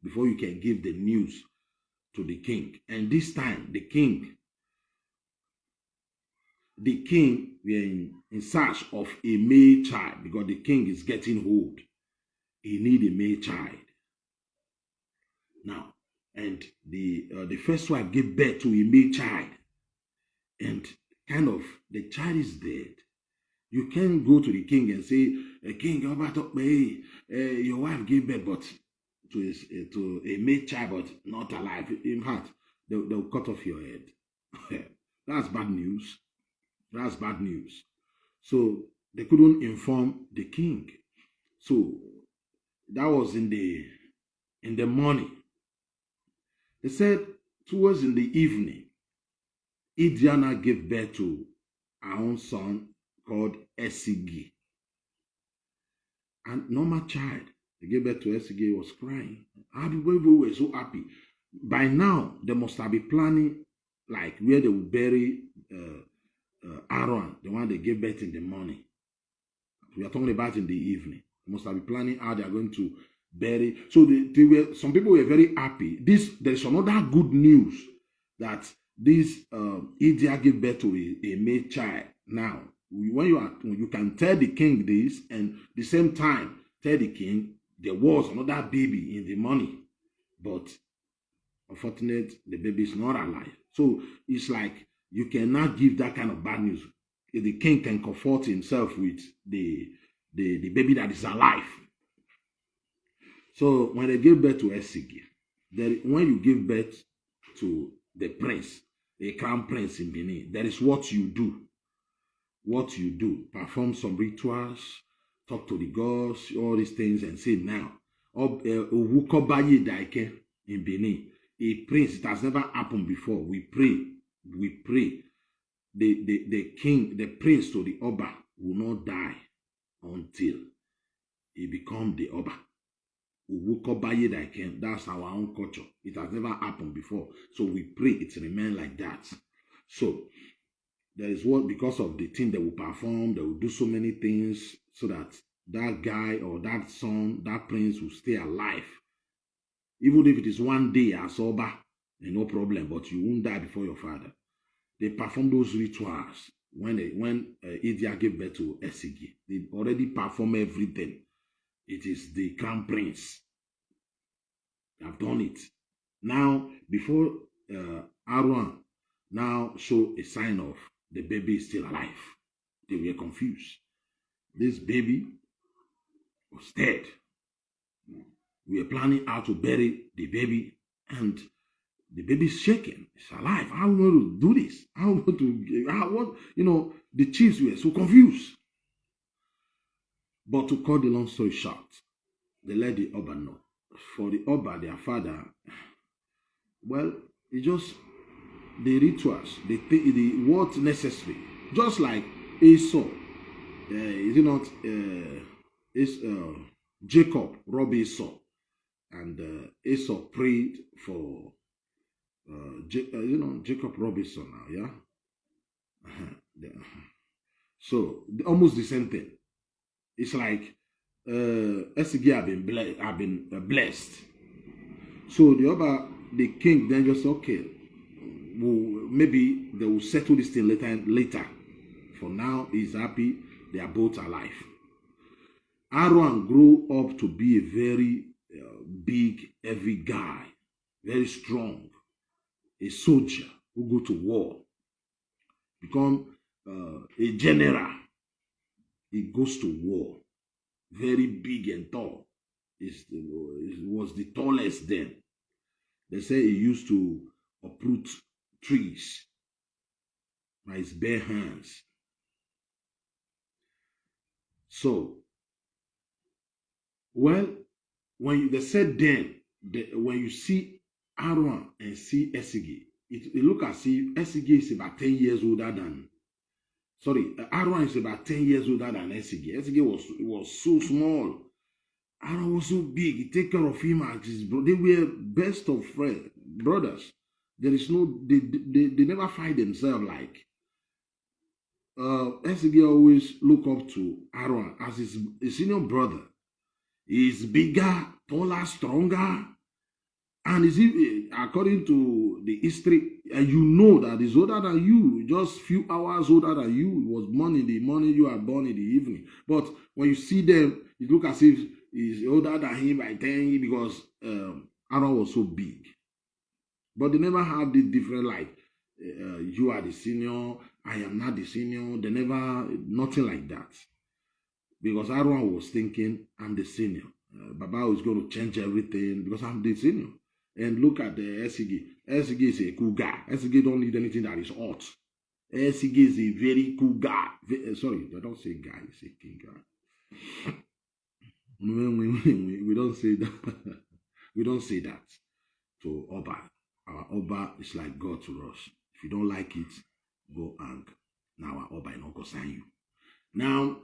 before you can give the news to the king. And this time, the king were in search of a male child, because the king is getting old. He need a male child. Now, and the first wife gave birth to a male child, and kind of the child is dead. You can't go to the king and say, King, your wife gave birth, but to a male child, but not alive. In fact, they'll cut off your head. That's bad news. That's bad news. So they couldn't inform the king. So that was in the morning. They said towards in the evening, Idiana gave birth to her own son called Esigi. And normal child, they gave birth to Esigi, was crying. Everybody were so happy. By now, they must have been planning like where they would bury Aaron, the one they gave birth in the morning. We are talking about in the evening. They must have been planning how they are going to bury. So some people were very happy. There is another good news that this Idia gave birth to a male child. Now, when you can tell the king this, and the same time tell the king there was another baby in the morning, but unfortunately the baby is not alive. So it's like you cannot give that kind of bad news. The king can comfort himself with the baby that is alive. So when they gave birth to Esigi, when you give birth to the prince, the crown prince in Benin, that is what you do. What you do, perform some rituals, talk to the gods, all these things, and say now, in Benin, a prince, it has never happened before. We pray. The king, the prince to the Oba will not die until he become the Oba. That's our own culture. It has never happened before. So we pray it remain like that. So there is what, because of the thing they will perform, they will do so many things so that that guy or that son, that prince will stay alive. Even if it is one day as Oba, no problem, but you won't die before your father. They perform those rituals when Idia gave birth to Esigi. They already perform everything. It is the crown prince. They have done it. Now, before Arwan now show a sign of the baby is still alive, they were confused. This baby was dead. We were planning how to bury the baby, and the baby's shaking. It's alive. How are we going to do this? How are we going to, what? The chiefs were so confused. But to cut the long story short, they let the Oba know. For the Oba, their father, well, it just the rituals, the what's necessary. Just like Esau, is it not? Jacob robbed Esau, and Esau prayed for. Jacob robbed Esau now, yeah. So almost the same thing. It's like SG have been blessed. So the king then just okay. Maybe they will settle this thing later. For now, he's happy. They are both alive. Aaron grew up to be a very big, heavy guy, very strong, a soldier who go to war, become a general. He goes to war, very big and tall. He was the tallest then. They say he used to uproot trees by his bare hands. So, well, they said then, when you see Aaron and see Esigi, it look as if Esigi is about 10 years older than, Aaron is about 10 years older than Esigi. Esigi was so small. Aaron was so big. He take care of him and his brother. They were best of friends, brothers. There is no, they never fight themselves like. Esigi always look up to Aaron as his senior brother. He's bigger, taller, stronger, and according to the history, and you know that he's older than you, just few hours older than you. He was born in the morning, you are born in the evening. But when you see them, it looks as if he's older than him by 10 because Aaron was so big. But they never have this different like you are the senior, I am not the senior. They never, nothing like that. Because Aaron was thinking, I'm the senior. Baba is going to change everything because I'm the senior. And look at the SG. SG is a cool guy. SG don't need anything that is hot. SG is a very cool guy. Sorry, I don't say guy, I say king guy. We don't say that. We don't say that to Oba. Our Oba is like God to us. If you don't like it, go hang. Now our Oba is not going to sign you. Now,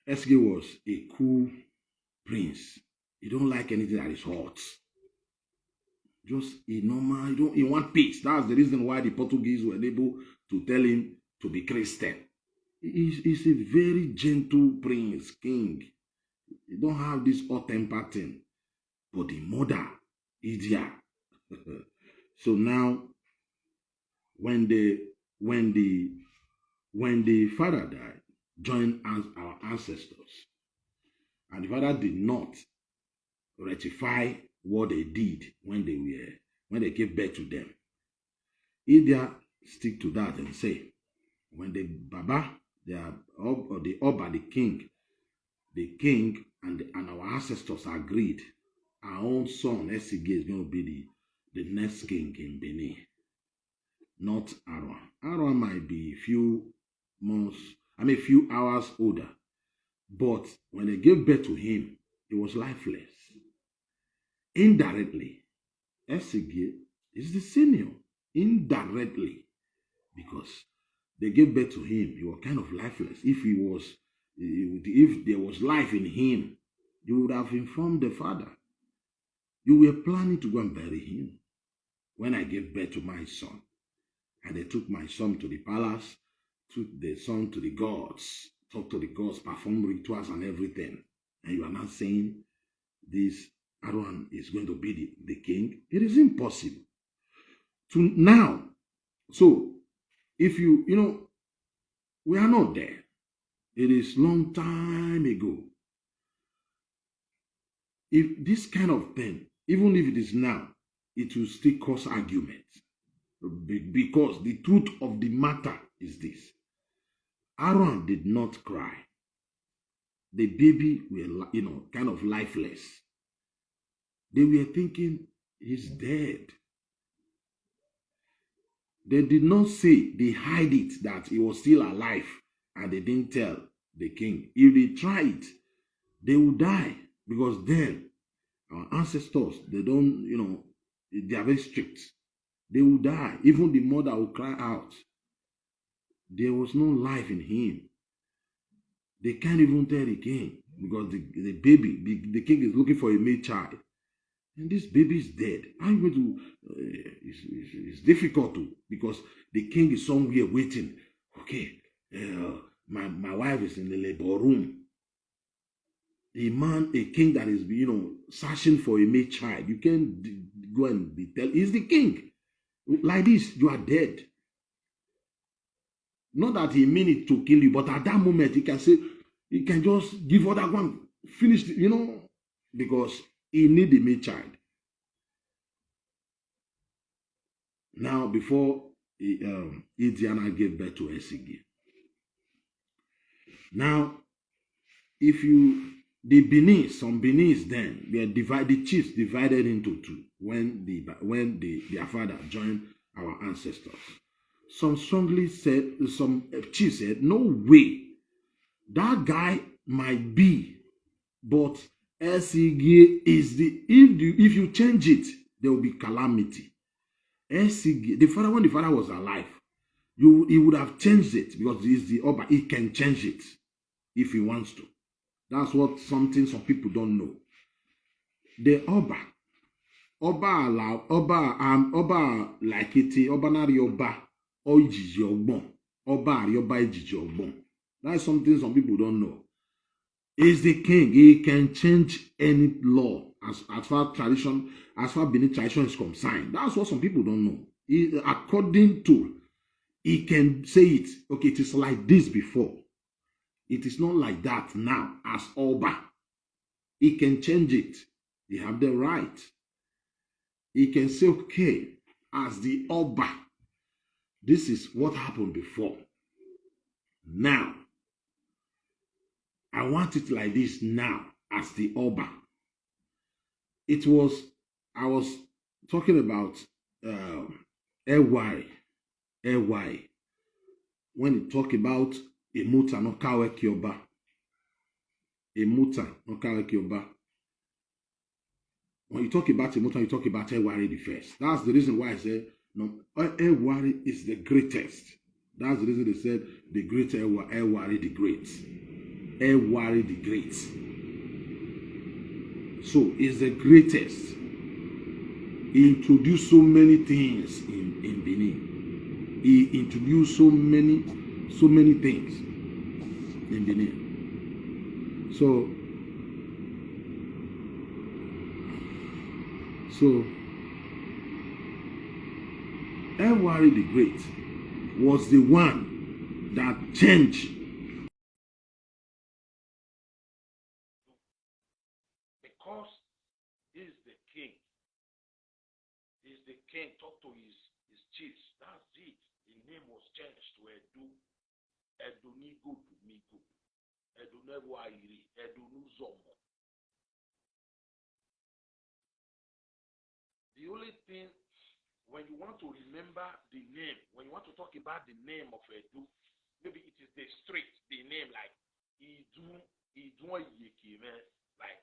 SG was a cool prince. He don't like anything that is hot. Just a normal, he want peace. That's the reason why the Portuguese were able to tell him to be Christian. He's a very gentle prince, king. He don't have this hot temper thing. But the mother, idia. So now, when the father died, joined our ancestors, and the father did not rectify what they did when they gave birth to them. Idia stick to that and say, when the Baba, the Oba, the king and our ancestors agreed, our own son Esige is going to be the next king in Benin, not Aaron. Aaron might be a few hours older, but when they gave birth to him, he was lifeless. Indirectly, Esige is the senior. Indirectly, because they gave birth to him, he was kind of lifeless. If there was life in him, you would have informed the father. You were planning to go and bury him. When I gave birth to my son, and they took my son to the palace, took the son to the gods, talked to the gods, performed rituals and everything, and you are not saying this Aaron is going to be the king. It is impossible. To now, so if we are not there. It is long time ago. If this kind of thing, even if it is now, it will still cause argument. Because the truth of the matter is this. Aaron did not cry. The baby were, kind of lifeless. They were thinking he's dead. They did not say, they hide it that he was still alive, and they didn't tell the king. If they try it, they will die, because then our ancestors, they don't, they are very strict. They will die. Even the mother will cry out. There was no life in him. They can't even tell the king, because the baby, the king is looking for a male child. And this baby is dead. How are you going to? It's difficult to, because the king is somewhere waiting. Okay, my wife is in the labor room. A king that is searching for a male child. You can't go and tell. He's the king. Like this, you are dead. Not that he mean it to kill you, but at that moment he can say, he can just give other one, finish, because he need a male child. Now, before Idiana gave birth to Esigi. Now, if you, the Benin, some Benin then, they are divided, the chiefs divided into two when their father joined our ancestors. Some strongly said, some chiefs said, no way, that guy might be, but Esigi is if you change it, there will be calamity. Esigi, when the father was alive, he would have changed it, because he's the Oba. He can change it if he wants to. That's some people don't know. The Oba like it, Oba nari Oba, Ojiji Ogbon, Oba ari Oba Ejiji Ogbon. That's something some people don't know. He's the king. He can change any law as far tradition, as far Benin tradition is concerned. That's what some people don't know. According to, he can say it. Okay, it is like this before. It is not like that now as Oba. He can change it. He have the right. He can say, okay, as the Oba, this is what happened before. Now, I want it like this now as the Oba. I was talking about Ewai, when he talk about Emuta no Kaweki Oba. Emuta no Kaweki Oba. When you talk about Emuta, you talk about Ewari the first. That's the reason why I said no, Ewari is the greatest. That's the reason they said the great Ewari the great. Ewari the great. So he's the greatest. He introduced so many things in Benin. He introduced so many things in Benin. So Ewari the Great was the one that changed. Because he's the king. He's the king. Talk to his chiefs. That's it. The name was changed to Edu. Edunigo to Migo. Edunewairi. Edunuzomo. The only thing, when you want to remember the name, when you want to talk about the name of Edu, maybe it is the street, the name like Idu Yekime, like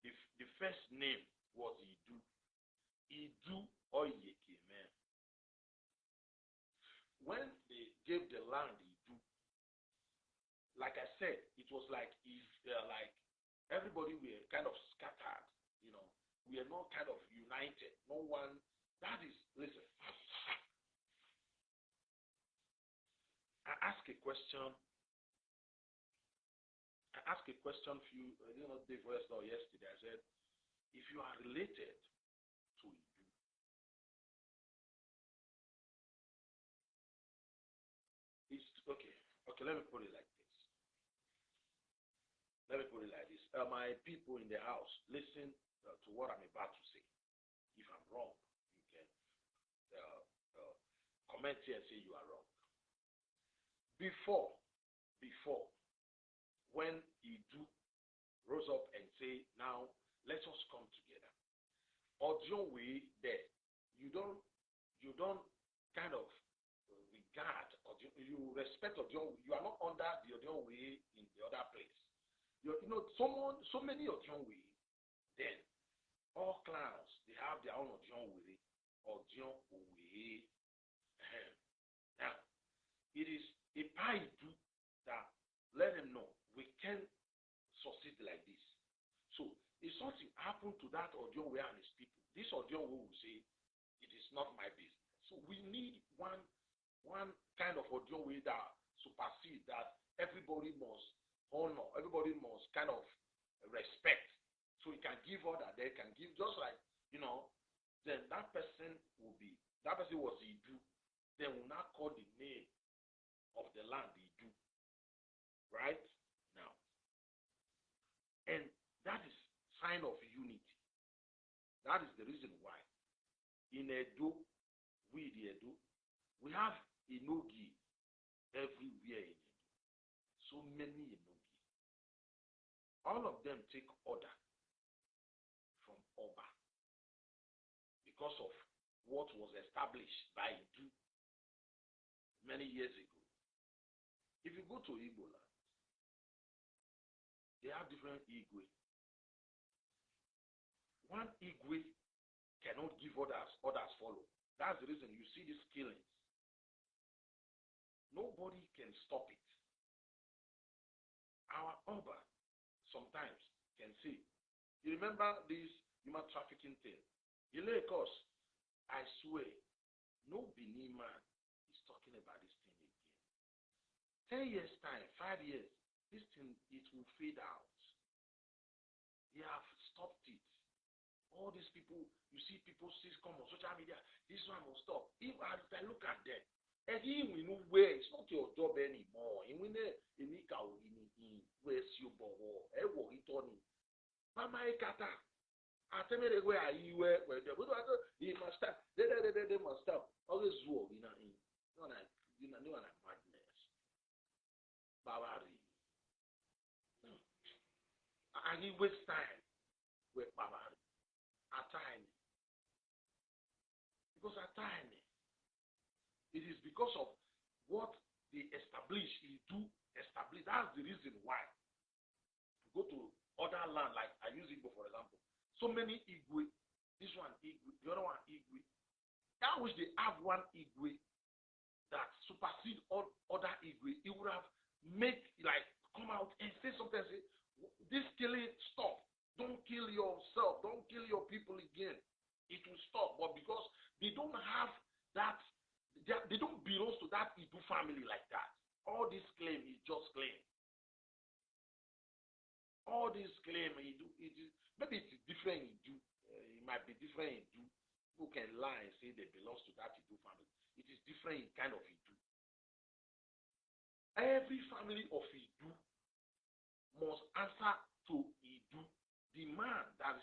the first name was Idu or Yekime. When they gave the land Idu, like I said, it was like like everybody were kind of scattered, we are not kind of united. No one. That is, listen. I asked a question. Few, day first or yesterday. I said, if you are related to Idu, it's okay. Okay, let me put it like this. My people in the house, listen to what I'm about to say. If I'm wrong, you can comment here and say you are wrong. Before, when Idu rose up and say, now let us come together. Audio way there. You don't kind of regard audio, you respect audio. You are not under the audio way in the other place. So many audio way. Then all clans they have their own audio way. Audio way. Now it is a pie do that let them know we can succeed like this. So if something happened to that audio way and his people, this audio way will say it is not my business. So we need one kind of audio way that supersedes that everybody must honor, everybody must kind of respect. So he can give all that they can give, just like, then that person was Idu, then will not call the name of the land Idu. Right? Now. And that is sign of unity. That is the reason why in Edo, we have Enogi everywhere in Edo. So many Enogi. All of them take order from Oba because of what was established by Edu many years ago. If you go to Igbo land, they have different Igwe. One Igwe cannot give orders, others follow. That's the reason you see these killings. Nobody can stop it. Our Oba sometimes can say, you remember this human trafficking thing? In Lagos, I swear, no Benin man is talking about this thing again. 10 years time, 5 years, this thing, it will fade out. They have stopped it. All these people, you see people come on social media, this one will stop. If I look at them, and we know where it's not your job anymore. And when they make out in where's your bow, Mama Ekata, I tell me where are you where they must stop. They must stop. Always war, no madness. Barbary. And he waste time with Barbary. Attain. Because attain. It is because of what they establish. That's the reason why. Go to other land, like I use Igbo for example. So many Igwe. This one Igwe, the other one Igwe. I wish they have one Igwe that supersede all other Igwe. It would have come out and say something. Say, this killing stop. Don't kill yourself. Don't kill your people again. It will stop. But because they don't have that, they don't belong to that Idu family like that. All this claim is just claim. All this claim maybe it's different Idu. It might be different Idu. People can lie and say they belong to that Idu family. It is different kind of Idu. Every family of Idu must answer to Idu, the man that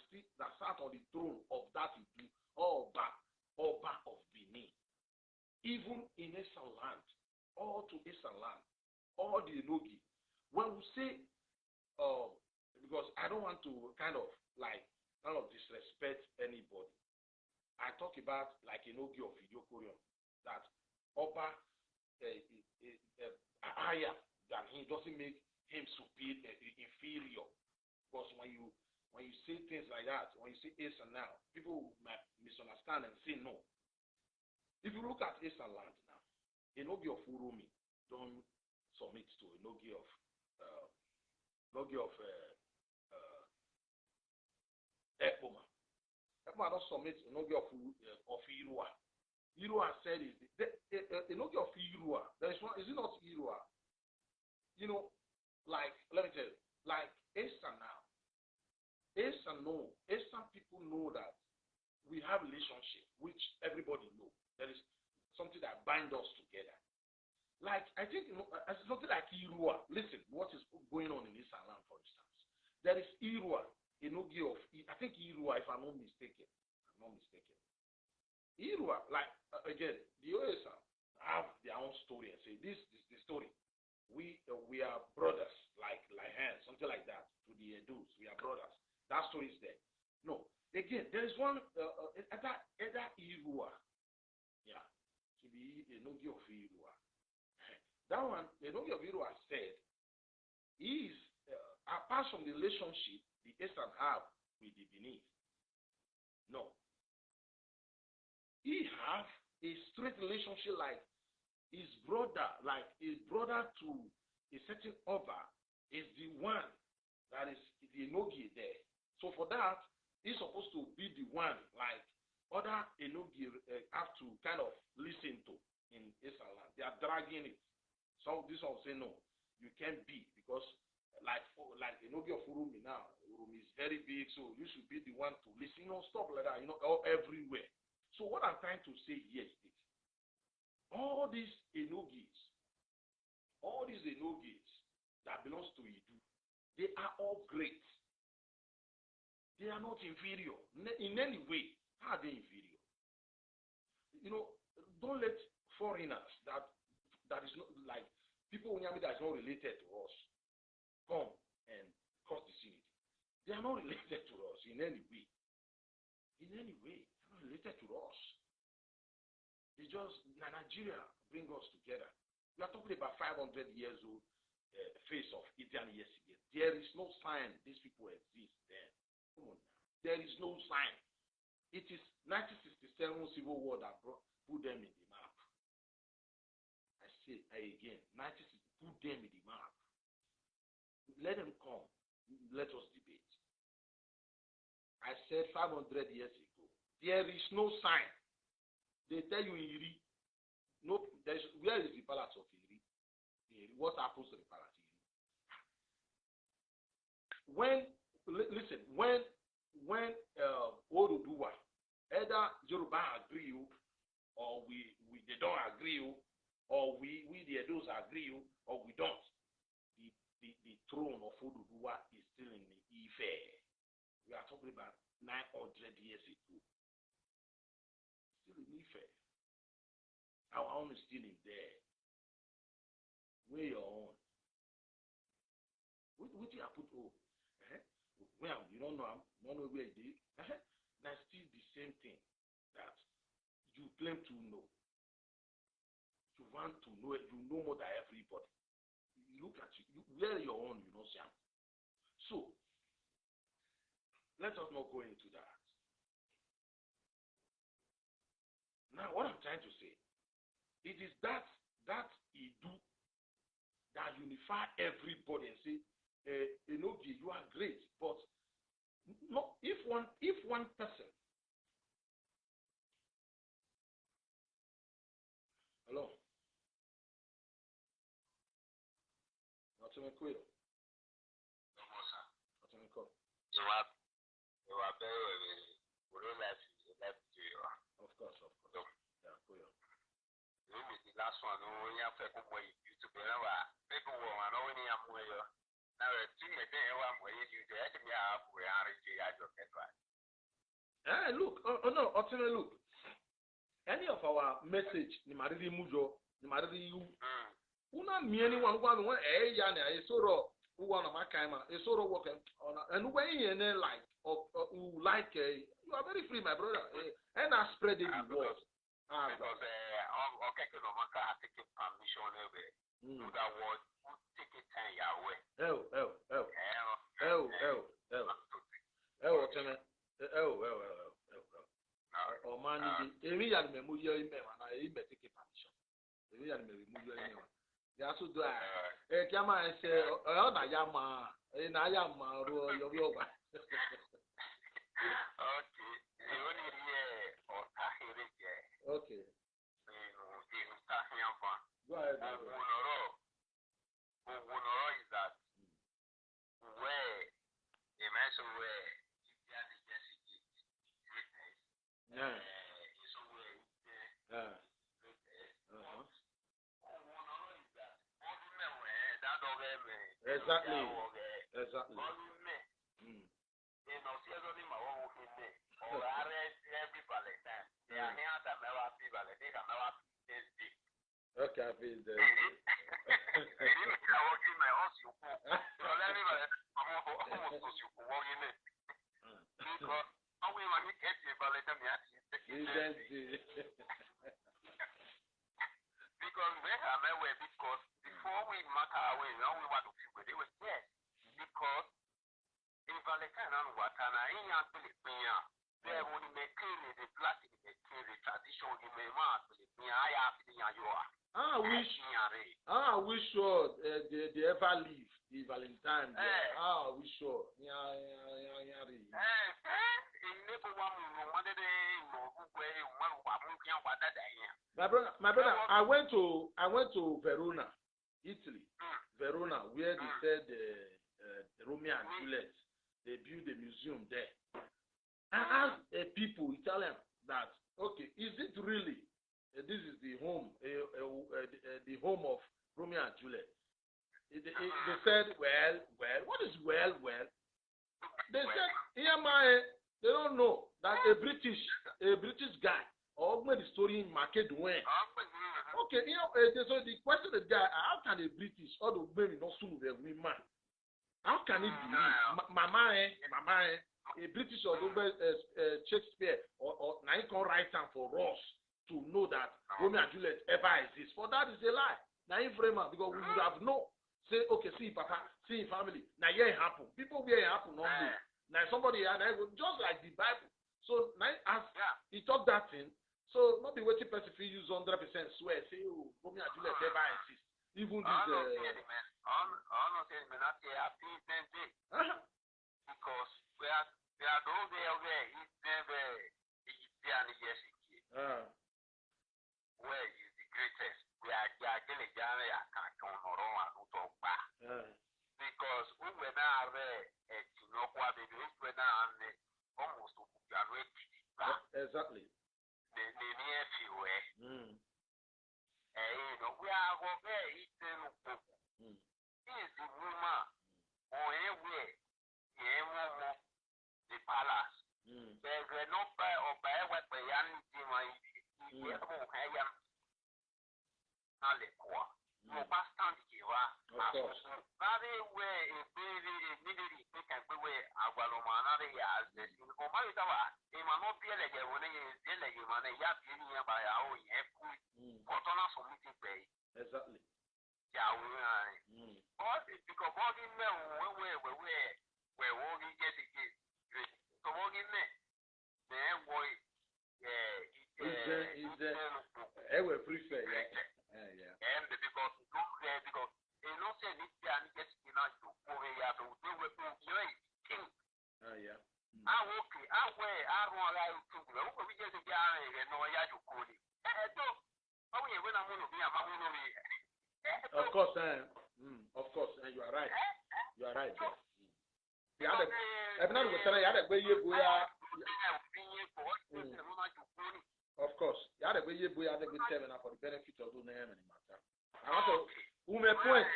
sat on the throne of that Idu, Oba of Benin. Even in Eastern land, all to Eastern land, all the Enogi. When we say, because I don't want to kind of disrespect anybody. I talk about like Enogi of Idiokorion, that Oba higher than him doesn't make him superior, inferior. Because when you say things like that, when you say Eastern now, people might misunderstand and say no. If you look at Eastern land now, Enogi of Urumi don't submit to Enogi of Ekpoma. Ekpoma don't submit to Enogi of Irua. Irua said Enogi of Irua. There is one. Is it not Irua? Let me tell you, like Eastern now. Eastern people know that we have relationship, which everybody know. There is something that binds us together. Like, I think, something like Irua. Listen, what is going on in Eastern land, for instance. There is Irua, Enogi of, I think Irua, if I'm not mistaken. Irua, again, the Oesa have their own story and say, this is the story. We are brothers, like hands, something like that, to the Edus. We are brothers. That story is there. No, Again, there is one other Irua. Yeah, to be a Nogi of Irua. That one, the Nogi of Irua said, he is, apart from the relationship the Eastern have with the Benin, no. He have a straight relationship like his brother to a certain other is the one that is the Enogi there. So for that, he's supposed to be the one like other Enogi have to kind of listen to in Eastern land. They are dragging it. So this one will say no, you can't be because like Enogi of Urumi now, Urumi is very big, so you should be the one to listen. Stop like that, everywhere. So what I'm trying to say here is all these Enogis that belongs to Idu, they are all great. They are not inferior in any way. How are they inferior? Don't let foreigners that is not like people that is not related to us come and cause disunity. They are not related to us in any way. In any way, they are not related to us. They just Nigeria bring us together. We are talking about 500 years old face of Indian yesterday. There is no sign these people exist then. Come on now. There is no sign. It is 1967 Civil War that put them in the map. I say again, 1960 put them in the map. Let them come. Let us debate. I said 500 years ago, there is no sign. They tell you in Iri, no, where is the palace of Iri? What happens to the palace of Iri? When Oduduwa, either Yoruba agree or we they don't agree or we the Edos agree or we don't. The throne of Oduduwa is still in Ife. We are talking about 900 years ago. Still in Ife. Our own is still in there. Where your own? What you have put oh? Well, you don't know where it is. That's still the same thing that you claim to know. You want to know it, you know more than everybody. You look at you where your own, you know, Sam. So let us not go into that. Now, what I'm trying to say, it is that Idu that unify everybody and say, Enogi, you are great, but no, if one person, hello, not to make clear, not to make clear. Of course, yeah, clear. Last one, we have to go YouTube. People will know when I'm where now, look, no, ultimately, look. Any of our message, ni mariri mujo, ni mariri you. Una me anyone one yana, a soro, who one of my kaima, a soro worker, and when you like, or who like, you are very free, my brother, and I spread it the word. Because, okay, because I'm taking permission away. Do that word. Oh man, emi ya me mu yo ime na e be take permission. Emi ya me mu yo ime. Ya so do kiama se o na ya ma na ya ma ro yo yo ba. Okay. You only hear or hear it. Okay. Go ahead. Ogunoro is that where a mention where India is greatness. Yeah. Is somewhere Yeah. Ogunoro is that all the men were that over Exactly. You know, see only my own in or every Valentine. They are here that never see Valentine, never see this. Okay, I feel that. we want to get you, but let me ask you. Because we have a way, because before we mark our way, now we want to feel where they were yes. Because if I let on what and I ain't actually there would maintain the plastic, the tradition, you may mark with me. I have you are. We sure they ever leave the Valentine. We sure. My brother, I went to Verona, Italy. Verona, where they said Romeo and Juliet. They built a museum there. I asked people, Italian, that okay, is it really this is the home, the home of Romeo and Juliet? They said, well, what is well? They said, they don't know that a British guy or made the story in market when. Okay, so the question is, guy, how can a British or the baby not soon the women? How can it be? Mama, a British or Shakespeare or now you can write down for us to know that Romeo and Juliet ever exists. For that is a lie. Now in Fremont, because we would have known. Say, okay, see papa, see family. Now here it happen. People where it happen not know. Now somebody just like the Bible. So now as he talk that thing, so not be waiting person if use 100% swear, say oh Romeo and Juliet ever exist. Even this because we are those there is never where is the greatest? We are getting because we were now almost exactly. The near few we are over eating is the woman or anywhere the palace. There's a number of what the young no bastante que va very way immediately take and be way agwalomana de ya o ma ita wa e ma no pie le je woni e le je ma na ya pie ni ya ba ya o ye ku kotona so mi ti pe exactly ya we all because body me we wo get it so wo gi me the boy I will prefer and because you know say this guy gets to over here to do with you king I okay I wear I run like to we just get no ya to call it so how we when I'm going to be of course you are right you had a not go say you had a way you of course you had a way you had a good seven for the benefit of the name and matter and also point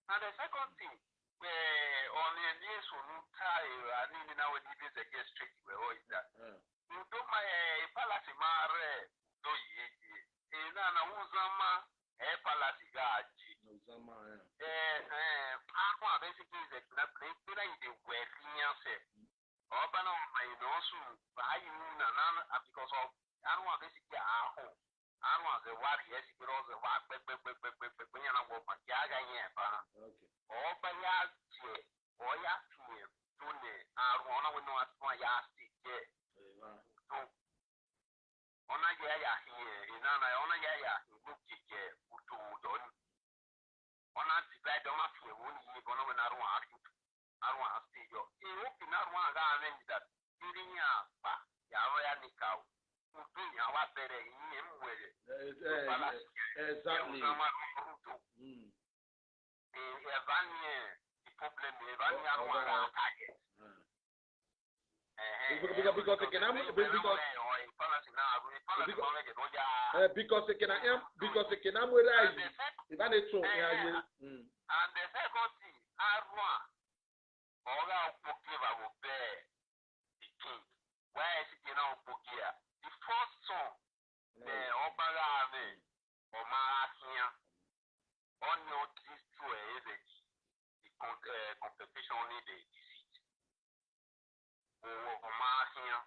and the second thing on the news on tie and now it is against straight where is that you do my palace mare do ye na uzama palace gaji uzama basically is a place where you were fiancé open on my nose by you because of I don't want basically I don't want the what yes it was a what when you know what jaga yeah oh but ya oh ya to ne I want to know what ya stick so ona ya here ina na ona ya look ke uto don ona divide on a few one you gonna when I don't want to stay yo e hope na one ga arrange that during ya pa ya ya nikau uto ya wa bere yin mwere exactly because it can if I need to and the second thing the king where is it the first song the Obara on your list to the competition only the deceit. Oh, Marcia.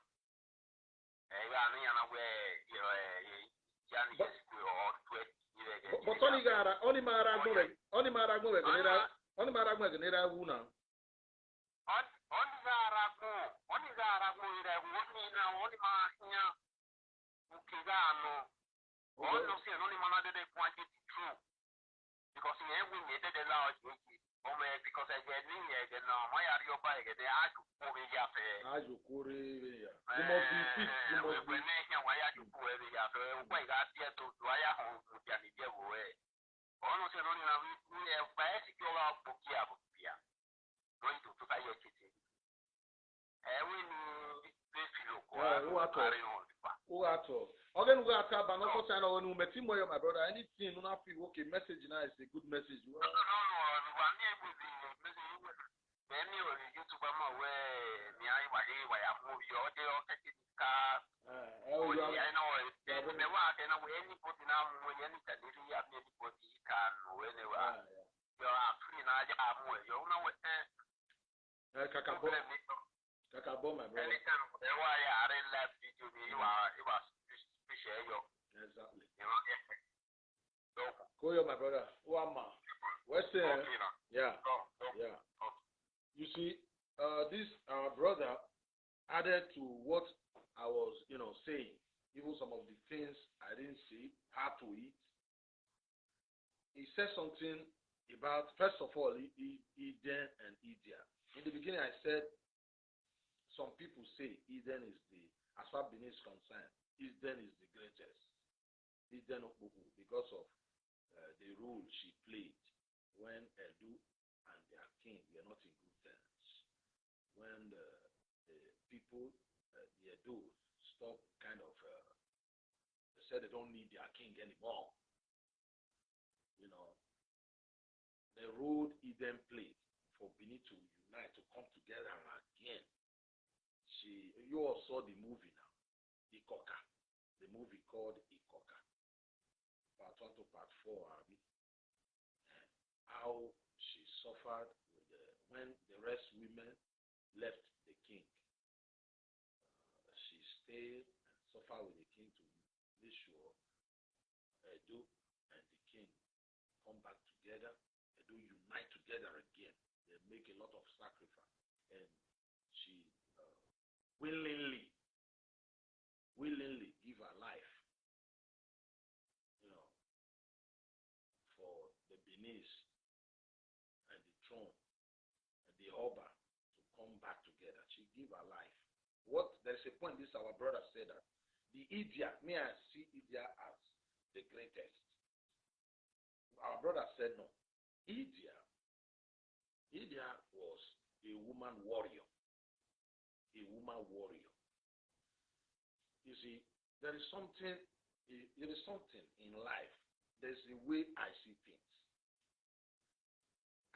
But only Maragmo, Genera Wuna. Because in every needed a large because I get in here, then my area by it, they are to pull me up. As you could, You must be making why are you pull me up? Why got here to dry home to get the way? Almost only we have bicycle of Bukia. Going to buy your kitchen. Every who at all? Again, we are talking about no when we met him, my brother. Anything, no, feel okay. Message now is a good message. No, many of the YouTuber where me I move your car. I know never can anybody now when anybody can whenever you are free now. You know what? Kakabo, my brother. Anytime why I left video, you are share your exactly. So, Koyo, my brother. Wama. What's there? Yeah. Yeah. You see, this our brother added to what I was, saying. Even some of the things I didn't see, how to eat. He said something about, first of all, Eden and Idia. In the beginning, I said some people say Eden is as far as Benin is concerned, Eden is the greatest. Eden because of the role she played when Edu and their king were not in good terms. When the people, the Edu, stopped kind of, they said they don't need their king anymore. The role Eden played for Benin to unite, to come together again. You all saw the movie now, Ikoka, the movie called Ikoka, part 1 to part 4, how she suffered when the rest women left the king. She stayed and suffered with the king to make sure Edo and the king come back together, Edo unite together again. They make a lot of sacrifice, and she willingly give her life, for the Benin and the throne and the Oba to come back together. She gave her life. There's a point this our brother said that the idia, may I see idia as the greatest. Our brother said no. Idia was a woman warrior. A woman warrior. You see, there is something in life. There's a way I see things.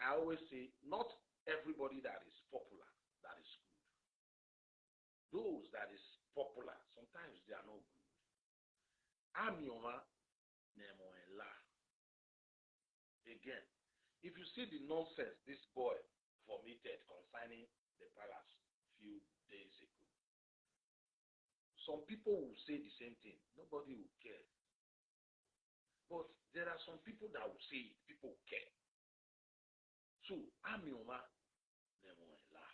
I always say, not everybody that is popular, that is good. Those that is popular, sometimes they are not good. Amioma Nemoela. Again, if you see the nonsense this boy vomited concerning the palace few days ago, some people will say the same thing. Nobody will care. But there are some people that will say it. People will care. So, Amioma Nemoela.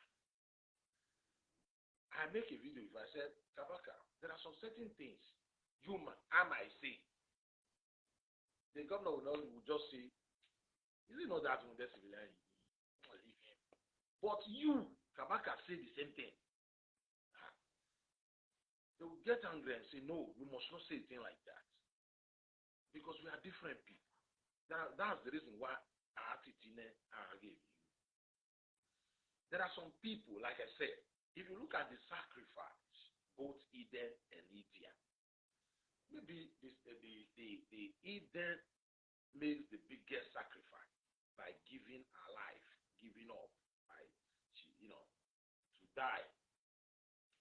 I make a video if I said, Kabaka, there are some certain things I might say. The governor will just say, is it not that one that's civilian? But you, Kabaka, say the same thing. They will get angry and say, no, you must not say a thing like that. Because we are different people. That's the reason why I gave you. There are some people, like I said, if you look at the sacrifice, both Eden and Idia, maybe the Eden makes the biggest sacrifice by giving her life, giving up, to die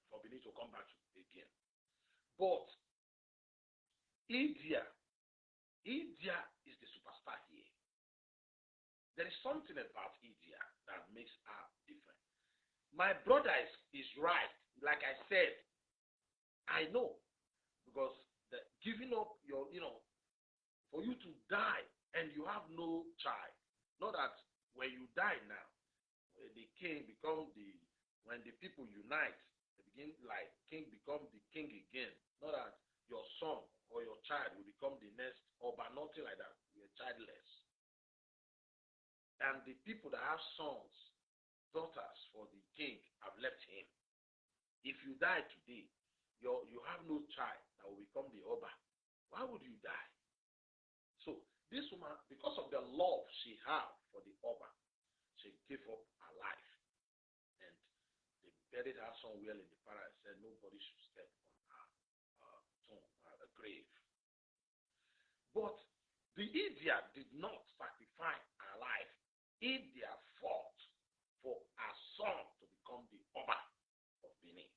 for Benin to come back again. But Idia is the superstar here. there is something about idia that makes her different. My brother is right. Like I said, I know, because the giving up your, for you to die and you have no child. Not that when you die now, the king become when the people unite, they begin like king become the king again. Not that your son or your child will become the next Oba, nothing like that. You're childless. And the people that have sons, daughters for the king have left him. If you die today, you have no child that will become the Oba. Why would you die? So this woman, because of the love she had for the Oba, she gave up her life. And they buried her somewhere in the paradise and said nobody should step on her tomb, her grave. But the Idia did not sacrifice her life. Idia fought for her son to become the Oba of Benin.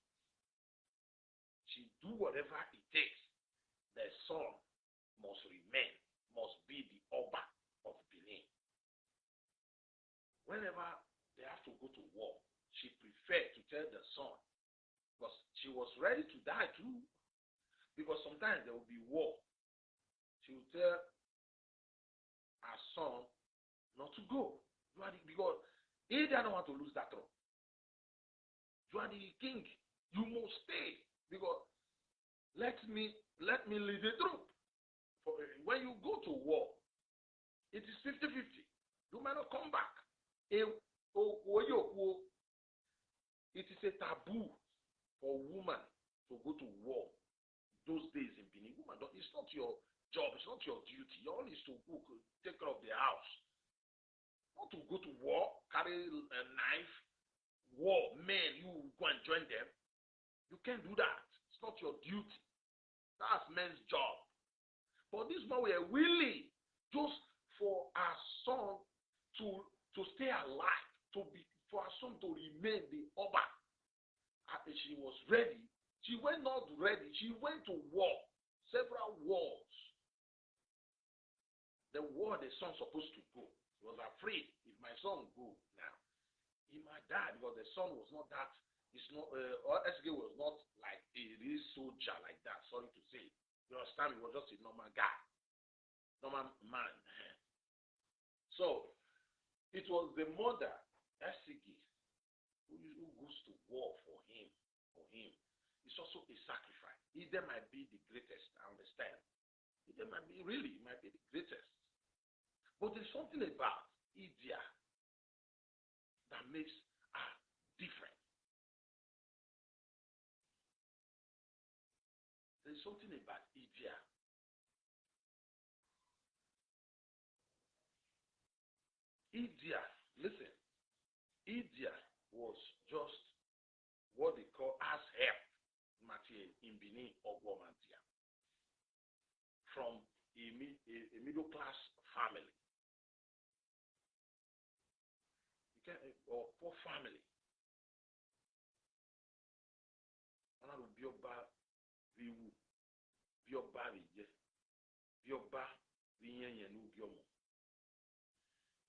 She do whatever it takes. The son must remain, must be the Oba of Benin. Whenever they have to go to war, she preferred to tell the son, because she was ready to die too, because sometimes there will be war. She will tell her son not to go. Because he didn't want to lose that throne. You are the king. You must stay. Because let me lead the troop. When you go to war, it is 50-50. You might not come back. It is a taboo for a woman to go to war. Those days in Benin, it's not your job, it's not your duty. Your only is to cook, take care of the house. Not to go to war, carry a knife, war, men, you go and join them. You can't do that. It's not your duty. That's men's job. But this man were willing just for our son to stay alive, for our son to remain the Oba. She was ready. She went not ready. She went to war, several wars. The war the son supposed to go. He was afraid if my son go now, he might die, because the son was not that. It's not. SG was not like a real soldier like that. Sorry to say. You understand? He was just a normal guy, normal man. So it was the mother, SG, who goes to war for him. It's also a sacrifice. Either might be the greatest. I understand. Either might be the greatest. But there's something about Idia that makes her different. There's something about Idia. Idia, listen, Idia was just what they call as help material in Benin or Guamantia, from a middle class family. Or poor family.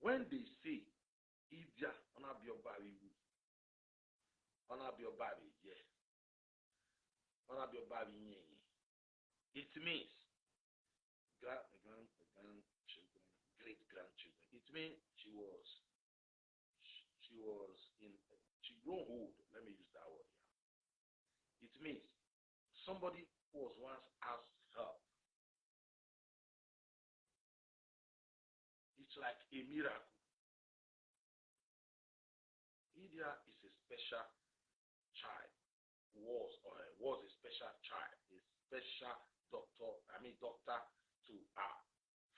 When they say Idia it means grandchildren, great grandchildren. It means she grown old. Let me use that word here. It means somebody who was once asked help. It's like a miracle. Idia is a special child. Was a special child, a special doctor to our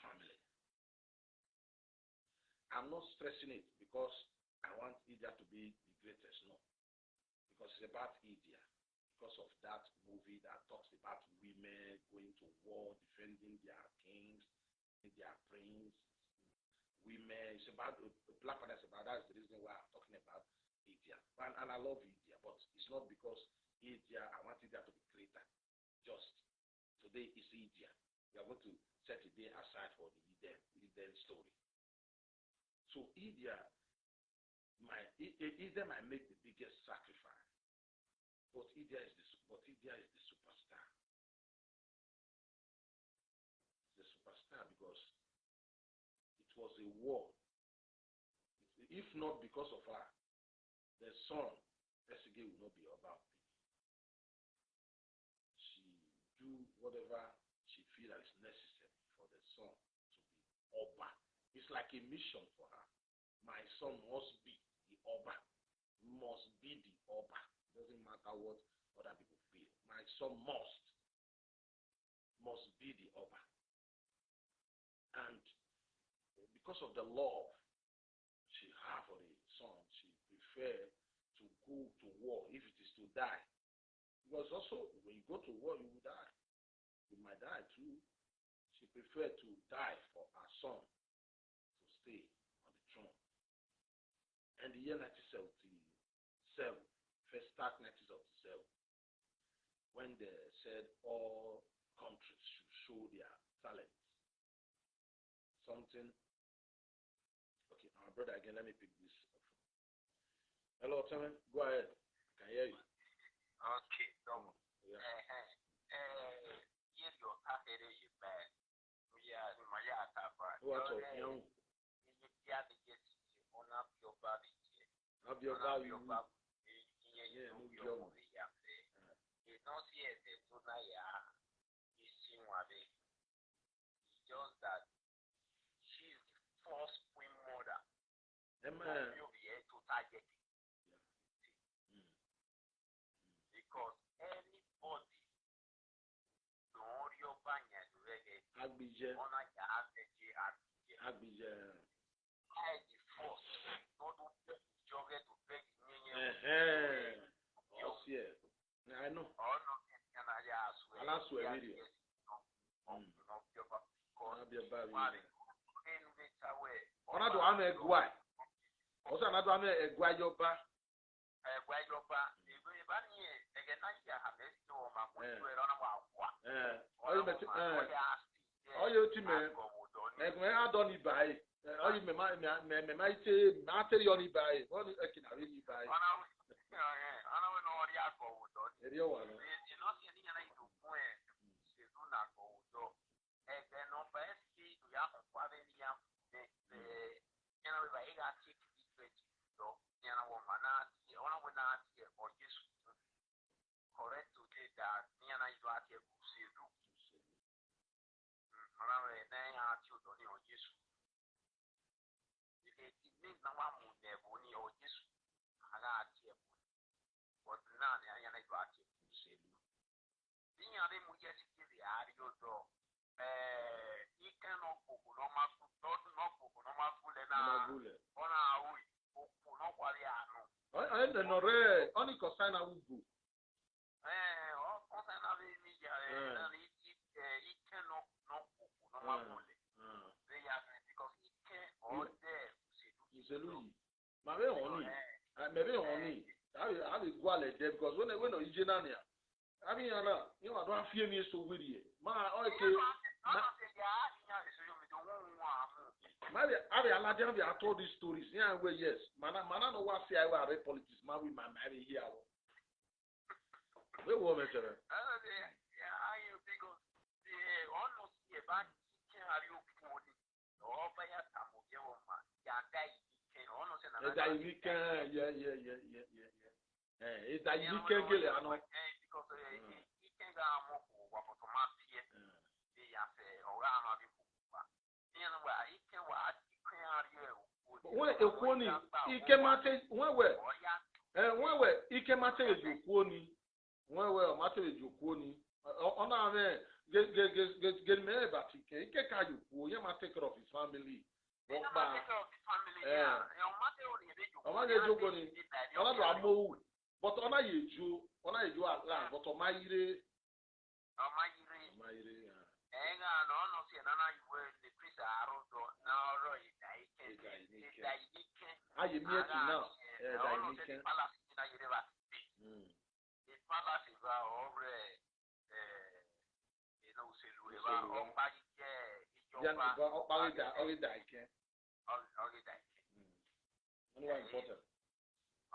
family. I'm not stressing it because I want Idia to be the greatest, no. Because it's about Idia. Because of that movie that talks about women going to war, defending their kings, their prince, women. It's about Black Panther. That's the reason why I'm talking about Idia. And I love Idia, but it's not because Idia, I want Idia to be greater. Just today is Idia. We are going to set a day aside for the Eden story. So Idia might make the biggest sacrifice, but Idia is the superstar. The superstar because it was a war. If not because of her, the son, Esige, will not be about it. She do whatever she feels that is necessary for the son to be Oba. It's like a mission for her. My son must be the Oba. Must be the Oba. Doesn't matter what other people feel. My son must be the Oba. And because of the love she has for the son, she prefer to go to war if it is to die. Because also, when you go to war, you will die. You might die too. She preferred to die for her son to stay on the throne. And the year 1977, first start 1977, when they said all countries should show their talents. Something. Okay, my brother again, let me pick this up. Hello, Tommy. Go ahead. I can hear you. Okay, so Yeah. yes, your target is bad. We are my attack. What's up, young? Yeah, the yes, on up your body. Have your value. Yeah, no job. You don't see it, so now, you see what it is. Just that she's the first queen mother. Amen. You'll be able to target it. Because anybody don't your banya to reggae Agbije. on a Agbije. I The first, not to jogger to beg Oh, yeah. I know. or not, and I swear video. Another one a guy. Also another one a guy your back. Oh, you team. I don't need buy. Oh, you may say, matter your buy. What is a really buy? Correct today that Niana is what you see do. I don't know. Only consign a wubu. Maybe only. I will go like that because when you general, I mean, you know, I don't feel me so with you. Okay. Maybe I told these stories. Yeah, well, yes. Man, no what say I will read politics. Man, we my marry here. We will measure. It's that you can, yeah. It's that you can get it, I know. When a quony, he came out, when he came out with you, quony, when matter with you, quony, on our get me, but he can't you might take care of his family. But on a you at land, but on my year. I am here now. more important.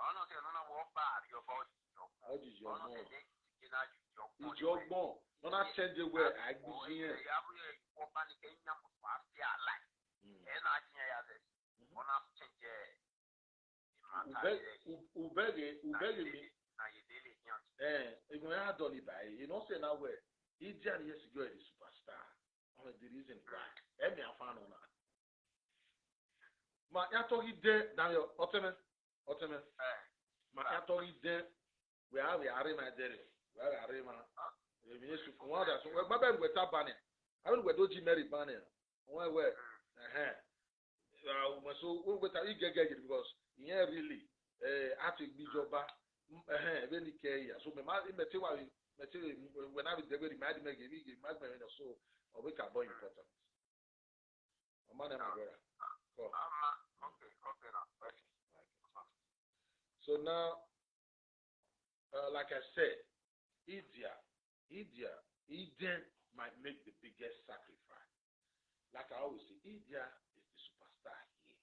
ọ̀nà tí ọ̀nà wọ́n bá àríyọ̀ bá How did your ọ̀nà mom? tí ẹ̀jẹ̀ ti náà jù Ìjọgbọ́n. Nọ́nà change where I be here. abúlé ìwọ bá ní kẹ́yìn náà mọ̀ wá sí àlá ẹ̀ náà jìyàn yà sẹ̀ ọ̀nà change Ubege mi. na yedele yàn. Even I don't need buy. You know say now where Idia yes go the superstar. Only the reason why. Me a fan on that. Ma ya to ide na yo oteme. Ma ya to ide we are my dere. We are my we need to come out so we gba be ta bane. I will go to Mary bane. Where so we ta igege because here really ati gbijoba ebe ni ke ya so me ma mete when I be there with my me give magna so or we can boy important. O man na brother. Okay now. So now like I said, Eden might make the biggest sacrifice. Like I always say, Idia is the superstar here.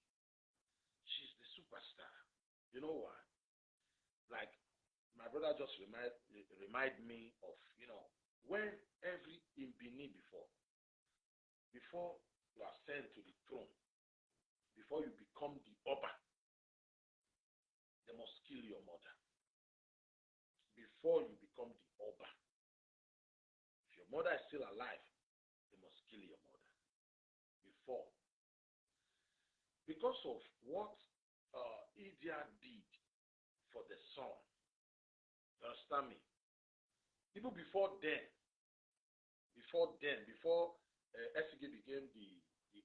She's the superstar. You know why? Like my brother just remind me of, when in Benin before you are sent to the throne, before you become the Oba, they must kill your mother. Before you become the Oba, if your mother is still alive, they must kill your mother. Before. Because of what Idia did for the son. You understand me? Even before Esige became the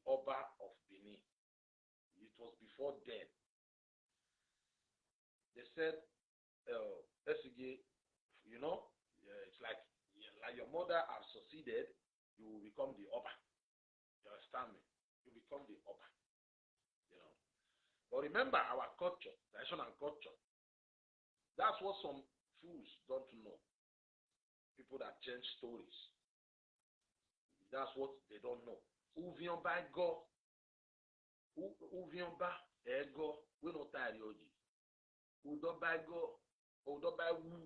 Oba of Benin, it was before then. They said, Esige, it's like your mother has succeeded, you will become the Oba. You understand me? You become the Oba. But remember our culture, traditional culture. That's what some fools don't know. People that change stories. That's what they don't know. Uvion by go. Uvion ba ego. We no tired yoji. Udo by go. Udo by woo.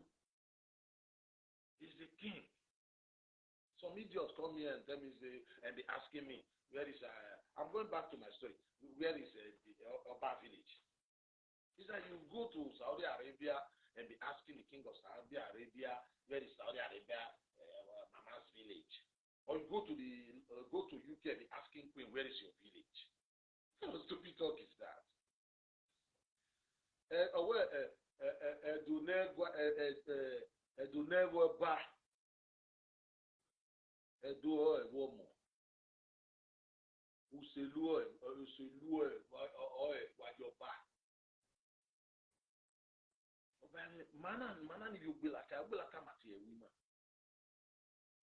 He's the king. Some idiots come here and tell me and be asking me, where is I'm going back to my story. Where is the Oba village? He said you go to Saudi Arabia and be asking the king of Saudi Arabia, where is Saudi Arabia Mama's village? Or you go to UK and be asking Queen, where is your village? What kind of stupid talk is that?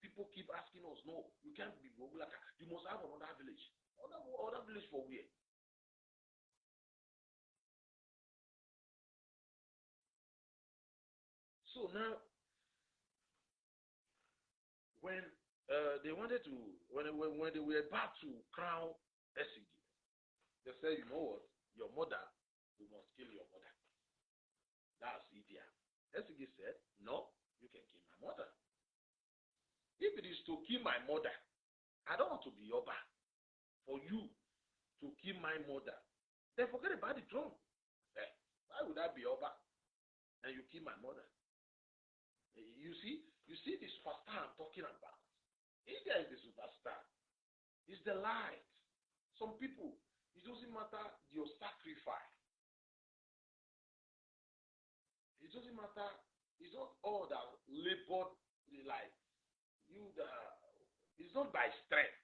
People keep asking us, no, you can't be Bogulaka. You must have another village. Other village for where? So now, when they wanted to, when they were about to crown Esigi, they said, you know what, your mother, we must kill your mother. That's Idia. Esigi said, no, you can kill my mother. If it is to kill my mother, I don't want to be Oba. For you to kill my mother, then forget about the throne. Why would I be Oba? And you kill my mother? You see the superstar I'm talking about. India is the superstar. It's the light. Some people, it doesn't matter your sacrifice. It doesn't matter. It's not all that labor like you. It's not by strength.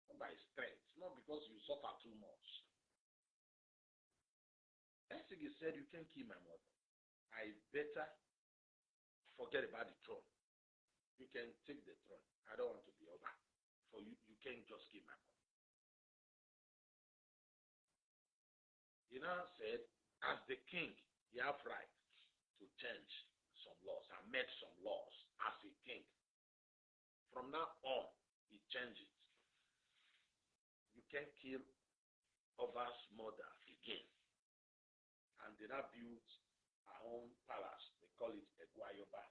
Not by strength. Not because you suffer too much. Esigi said, you can't kill my mother. I better forget about the throne. You can take the throne. I don't want to be over. For you can't just kill my mother. He now said, as the king, you have right to change some laws. I made some laws as a king. From now on, he changes. You can't kill over Oba's mother again. And they now built her own palace. They call it Egwayoba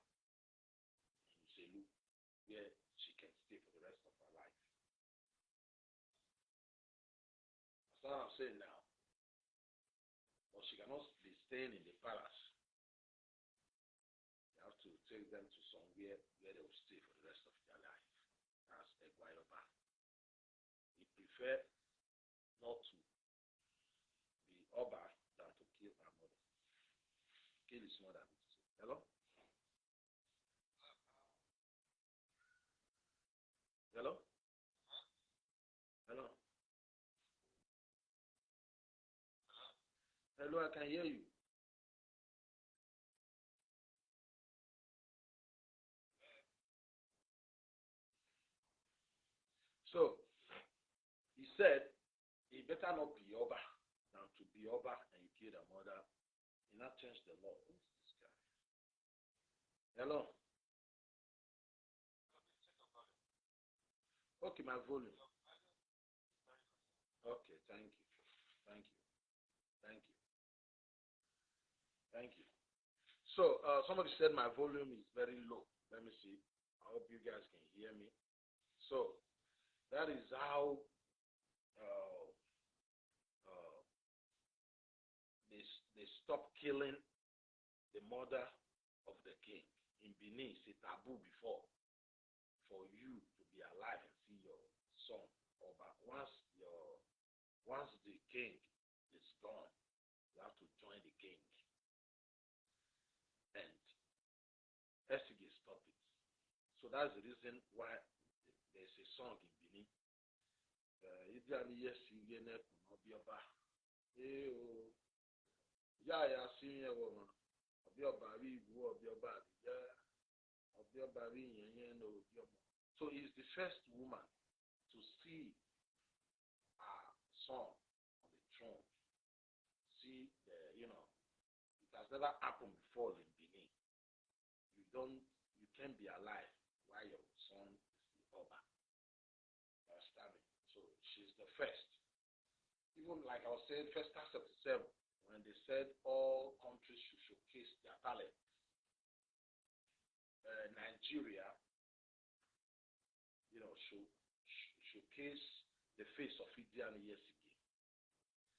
in Selu, where she can stay for the rest of her life. That's what I'm saying now. But she cannot be staying in the palace. You have to take them to somewhere where they will stay for the rest of their life. That's Egwayoba. He preferred not to be Oba than to kill her mother. Kill his mother. Hello? Hello? Hello? Hello, I can hear you. So, he said, he better not be Oba than to be Oba and you kill the mother. He not changed the law. Who's this guy? Hello? Okay, my volume. Okay, thank you. Thank you. Thank you. Thank you. So, somebody said my volume is very low. Let me see. I hope you guys can hear me. So, that is how uh, uh, they stopped killing the mother of the king. In Benin, it's a taboo before for you to be alive and see your son. But once the king is gone, you have to join the king. And Esige stopped it. So that's the reason why there's a song in Benin. Idia yes ingene kunobioba. Ya sinye woman. Obioba wi wu obioba ya obioba wi yenye no obioba. So he's the first woman to see her son on the throne. See it has never happened before in Benin. You can't be alive while your son is the Oba. You understand me? So she's the first. Even like I was saying, Festa 77, when they said all countries should showcase their talent, Nigeria, showcase the face of Idia years ago.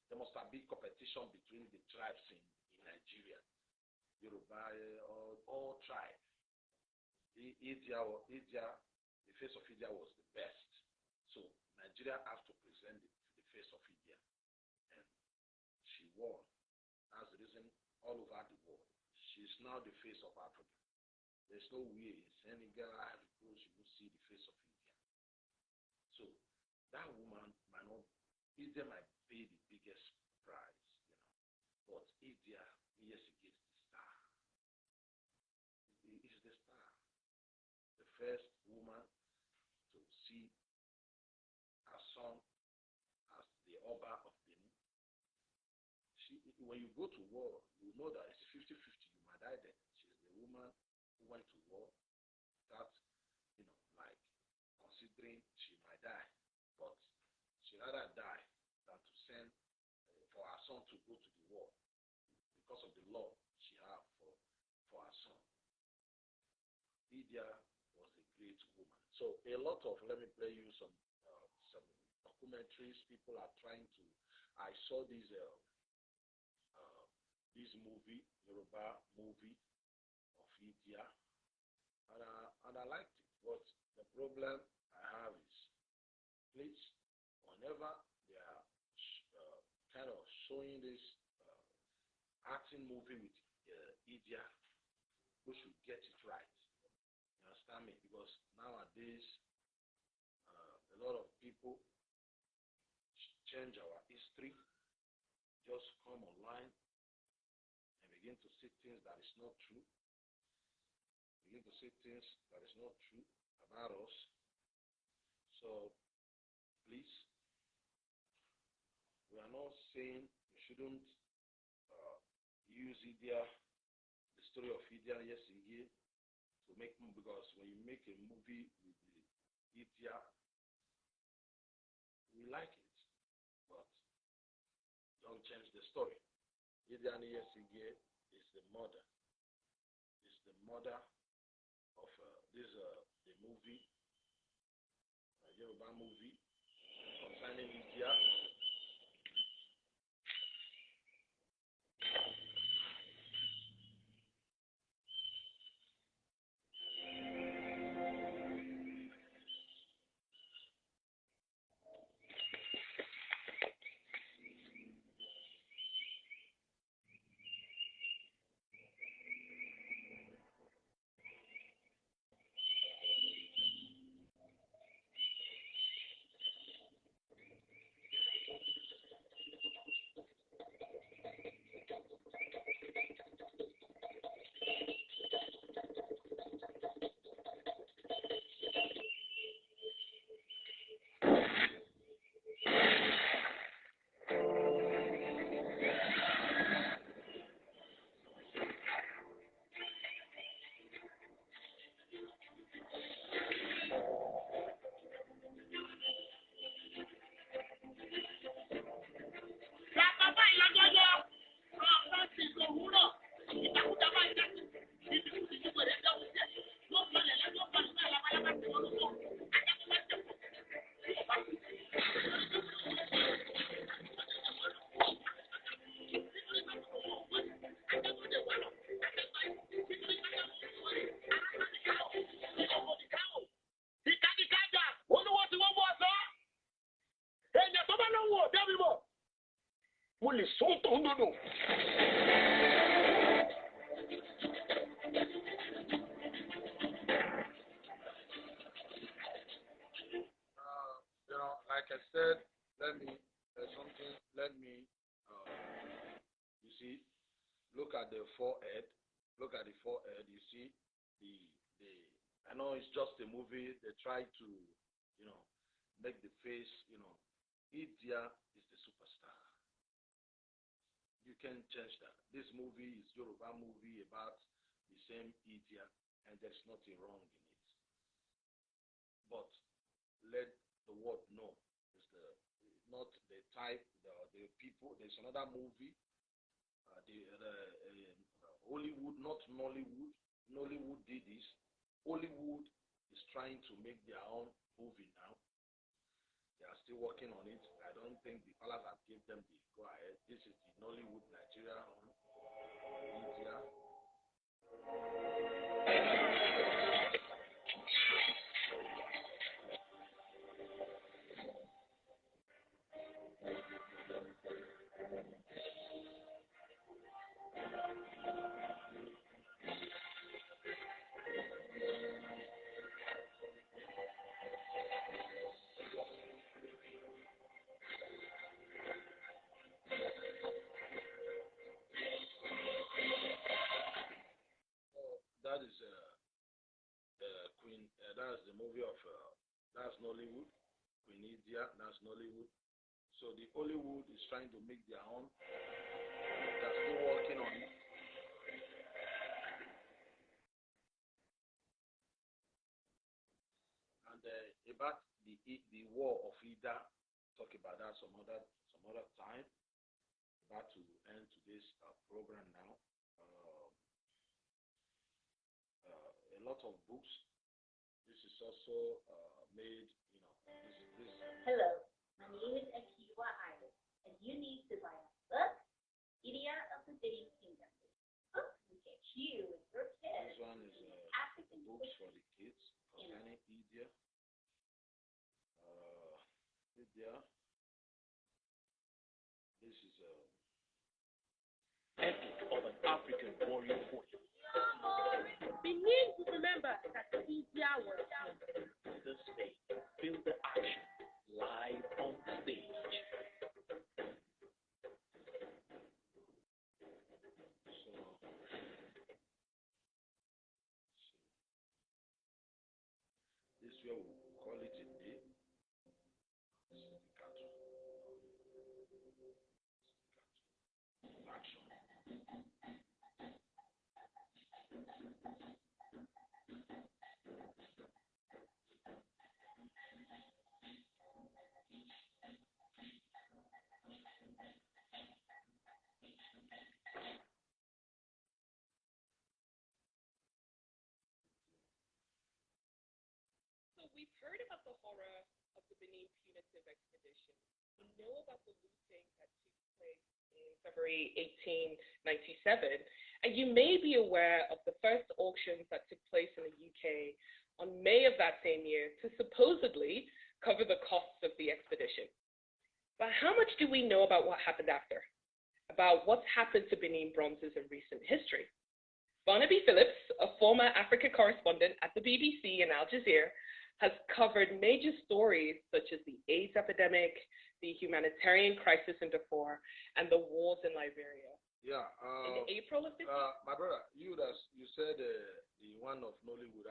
There must have been competition between the tribes in Nigeria. Yoruba, all tribes. Idia, the face of Idia was the best. So Nigeria has to present the face of Idia. And she won. That's the reason all over the world. She's now the face of Africa. There's no way in Senegal, Ivory Coast, you will see the face of India. So that woman might not, Idia might pay the biggest prize, but Idia, yes, it gives the star. It is the star. The first woman to see her son as the Oba of Benin. When you go to war, you know that it's 50-50. You might die then. She's the woman who went to war without, like considering she might die. But she rather die than to send for her son to go to the war because of the law she had for her son. Lydia was a great woman. So a lot of, let me play you some documentaries. People are trying to. I saw this movie, Yoruba movie of Lydia, and I liked it. But the problem I have is, please, whenever they are kind of showing this acting movie with Lydia, we should get it right. You understand me? Because nowadays, a lot of people change our history, just come online and begin to say things that is not true, begin to say things that is not true about us. So, please, we are not saying you shouldn't use Idia, the story of Idia yesterday, to make movie, because when you make a movie with the Idia, we like it, but change the story. Idia Sige is the mother. Is the mother of the movie, Yoruba movie concerning Idia. Like I said, you see, look at the forehead. Look at the forehead. You see, I know it's just a movie. They try to, make the face, Idia is the superstar. You can change that. This movie is Yoruba movie about the same Idia, and there's nothing wrong in it. But let the world know is not the type, the people. There's another movie, Hollywood, not Nollywood. Nollywood did this. Hollywood is trying to make their own movie now. They are still working on it. I don't think the palace have given them the go ahead. This is the Nollywood Nigeria on India. That is Queen. That's the movie of that's Nollywood. Queen India. That's Nollywood. So the Hollywood is trying to make their own. They're still working on it. And about the war of Ida, talk about that some other time. About to end today's program now. A lot of books. This is also made, this. Hello, my name is Akiwa Iris, and you need to buy a book, Idia of the Benin Kingdom. This book will get you and your kids. This one is African books for the kids concerning Idia. Idia. This is epic of an African warrior force. We need to remember that Idia was The stage, feel the action live on stage. this way we call it a day. This is the cartoon. Action. horror of the Benin punitive expedition. We know about the looting that took place in February 1897, and you may be aware of the first auctions that took place in the UK on May of that same year to supposedly cover the costs of the expedition. But how much do we know about what happened after? About what's happened to Benin bronzes in recent history? Barnaby Phillips, a former Africa correspondent at the BBC in Al Jazeera, has covered major stories such as the AIDS epidemic, the humanitarian crisis in Darfur, and the wars in Liberia. Yeah. In April of this year? My brother, you said the one of Nollywood.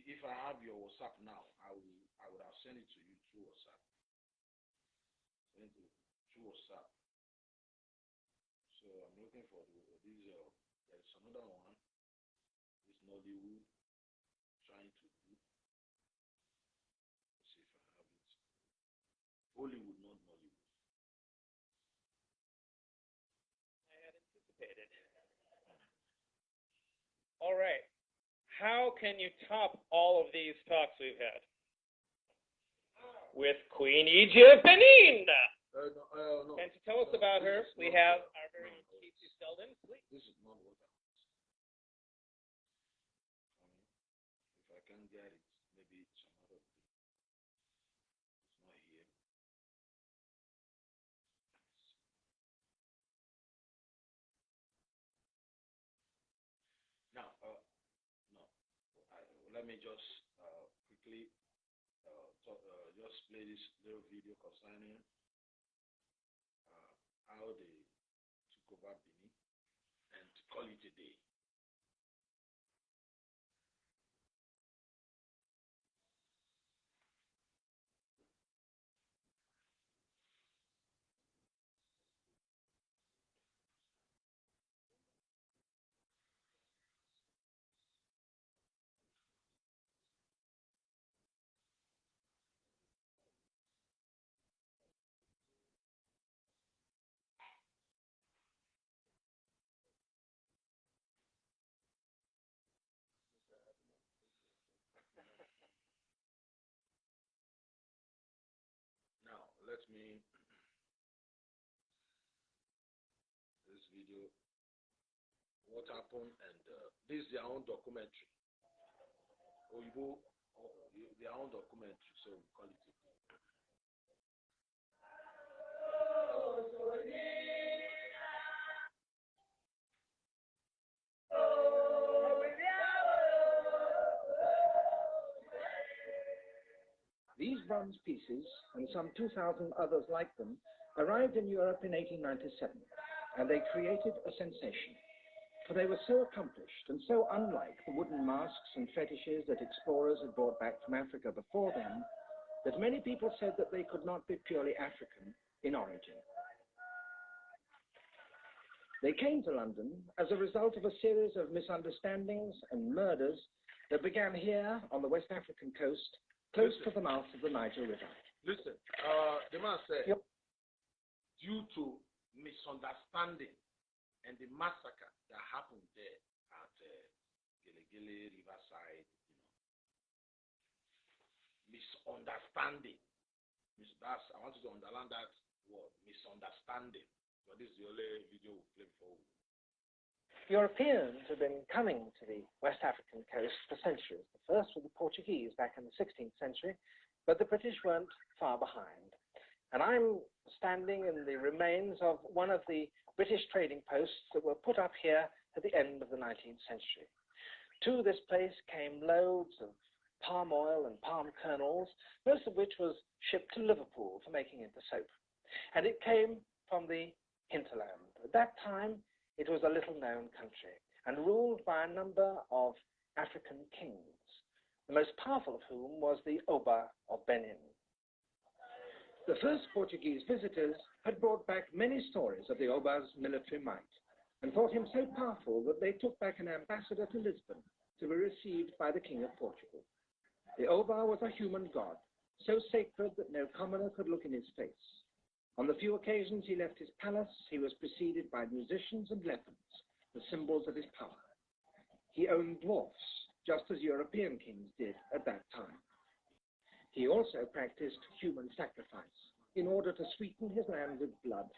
If I have your WhatsApp now, I would have sent it to you through WhatsApp. Through WhatsApp. So I'm looking for this. There's another one. It's Nollywood trying to do. Let's see if I have it. Hollywood, not Nollywood. I had anticipated. All right. How can you top all of these talks we've had? With Queen Idia of Benin! No. And to tell us about her, we have our very own Casey Selden. Please. This is not what I want. If I can get it, maybe it's some other thing. It's not here. Now, no. Let me just quickly just play this little video concerning how they took over Benin and call it a day. Now, let me this video what happened, and this is their own documentary. Their own documentary, so we call it a day. These bronze pieces, and some 2,000 others like them, arrived in Europe in 1897, and they created a sensation. For they were so accomplished and so unlike the wooden masks and fetishes that explorers had brought back from Africa before them, that many people said that they could not be purely African in origin. They came to London as a result of a series of misunderstandings and murders that began here on the West African coast, close to the mouth of the Niger River. Listen, the man said, Yep. Due to misunderstanding and the massacre that happened there at Gele Riverside, misunderstanding. I want you to underline that word, misunderstanding. But this is the only video we play before. Europeans have been coming to the West African coast for centuries. The first were the Portuguese back in the 16th century, but the British weren't far behind. And I'm standing in the remains of one of the British trading posts that were put up here at the end of the 19th century. To this place came loads of palm oil and palm kernels, most of which was shipped to Liverpool for making into soap. And it came from the hinterland. At that time, it was a little-known country and ruled by a number of African kings, the most powerful of whom was the Oba of Benin. The first Portuguese visitors had brought back many stories of the Oba's military might and thought him so powerful that they took back an ambassador to Lisbon to be received by the King of Portugal. The Oba was a human god, so sacred that no commoner could look in his face. On the few occasions he left his palace, he was preceded by musicians and leopards, the symbols of his power. He owned dwarfs, just as European kings did at that time. He also practiced human sacrifice in order to sweeten his land with blood.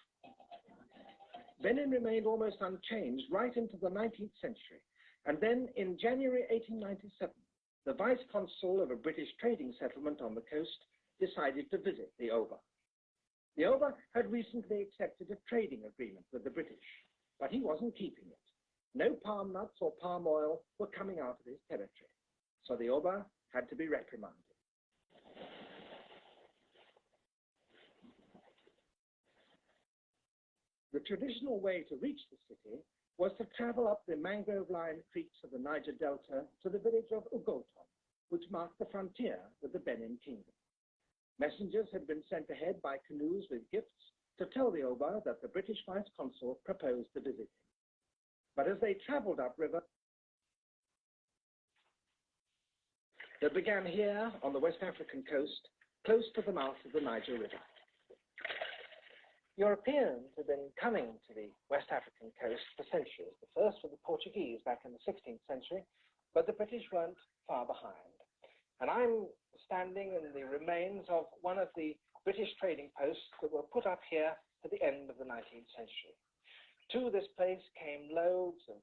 Benin remained almost unchanged right into the 19th century, and then in January 1897, the vice-consul of a British trading settlement on the coast decided to visit the Oba. The Oba had recently accepted a trading agreement with the British, but he wasn't keeping it. No palm nuts or palm oil were coming out of his territory, so the Oba had to be reprimanded. The traditional way to reach the city was to travel up the mangrove-lined creeks of the Niger Delta to the village of Ugoton, which marked the frontier with the Benin Kingdom. Messengers had been sent ahead by canoes with gifts to tell the Oba that the British vice-consul proposed to visit him. But as they traveled upriver, that began here on the West African coast, close to the mouth of the Niger River. Europeans had been coming to the West African coast for centuries. The first were the Portuguese back in the 16th century, but the British weren't far behind. And I'm standing in the remains of one of the British trading posts that were put up here at the end of the 19th century. To this place came loads of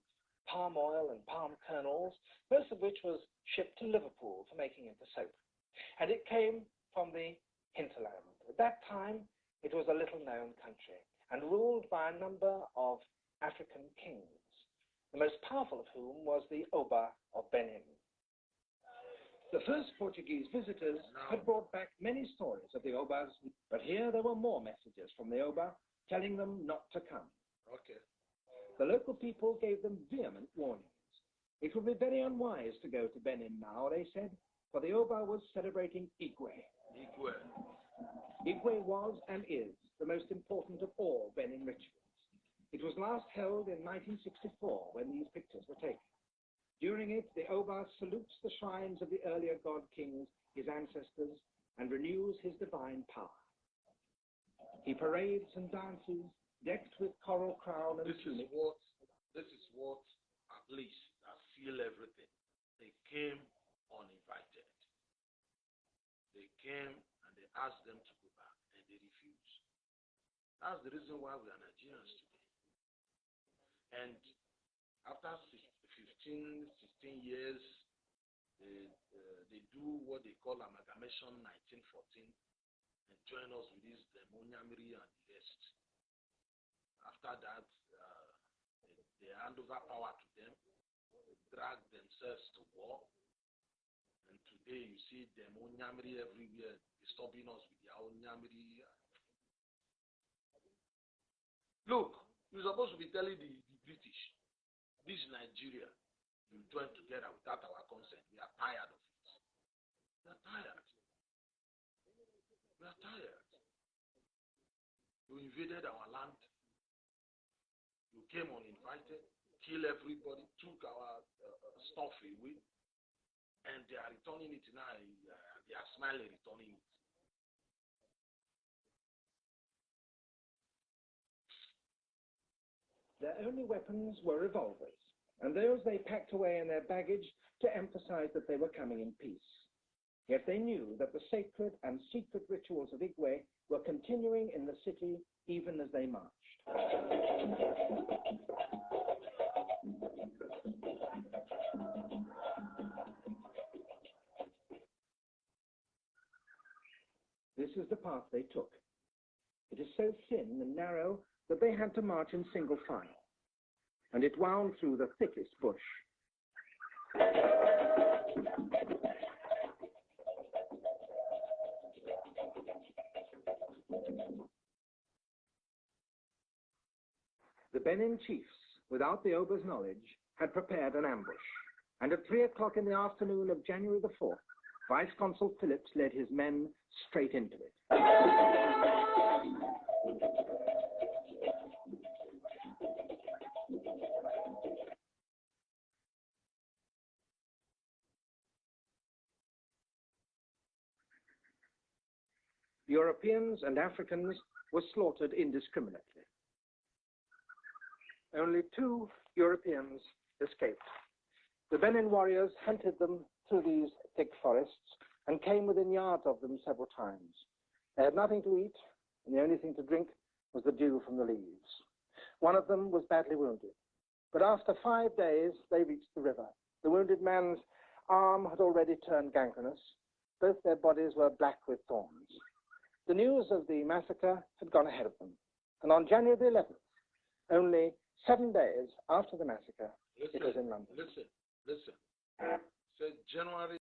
palm oil and palm kernels, most of which was shipped to Liverpool for making into soap. And it came from the hinterland. At that time, it was a little-known country and ruled by a number of African kings, the most powerful of whom was the Oba of Benin. The first Portuguese visitors had brought back many stories of the Obas, but here there were more messages from the Oba telling them not to come. Okay. The local people gave them vehement warnings. It would be very unwise to go to Benin now, they said, for the Oba was celebrating Igwe. Igwe. Igwe was and is the most important of all Benin rituals. It was last held in 1964 when these pictures were taken. During it, the Oba salutes the shrines of the earlier god kings, his ancestors, and renews his divine power. He parades and dances, decked with coral crown and tunic. This is what at least seal everything. They came uninvited. They came and they asked them to go back, and they refused. That's the reason why we are Nigerians today. And after 15, 16 years, they do what they call amalgamation 1914 and join us with this Demonyamiri and the rest. After that, they hand over power to them, drag themselves to war. And today you see Demonyamiri everywhere, disturbing us with their own Nyamiri. Look, you're supposed to be telling the British, this Nigeria, you join together without our consent. We are tired of it. We are tired. We are tired. You invaded our land. You came uninvited, killed everybody, took our stuff away, and they are returning it now. They are smiling, returning it. Their only weapons were revolvers, and those they packed away in their baggage to emphasize that they were coming in peace. Yet they knew that the sacred and secret rituals of Igwe were continuing in the city even as they marched. This is the path they took. It is so thin and narrow that they had to march in single file, and it wound through the thickest bush. The Benin chiefs, without the Oba's knowledge, had prepared an ambush, and at 3 o'clock in the afternoon of January the 4th, Vice-Consul Phillips led his men straight into it. Europeans and Africans were slaughtered indiscriminately. Only 2 Europeans escaped. The Benin warriors hunted them through these thick forests and came within yards of them several times. They had nothing to eat, and the only thing to drink was the dew from the leaves. One of them was badly wounded, but after 5 days they reached the river. The wounded man's arm had already turned gangrenous. Both their bodies were black with thorns. The news of the massacre had gone ahead of them, and on January the 11th, only 7 days after the massacre, it was in London. Listen. So January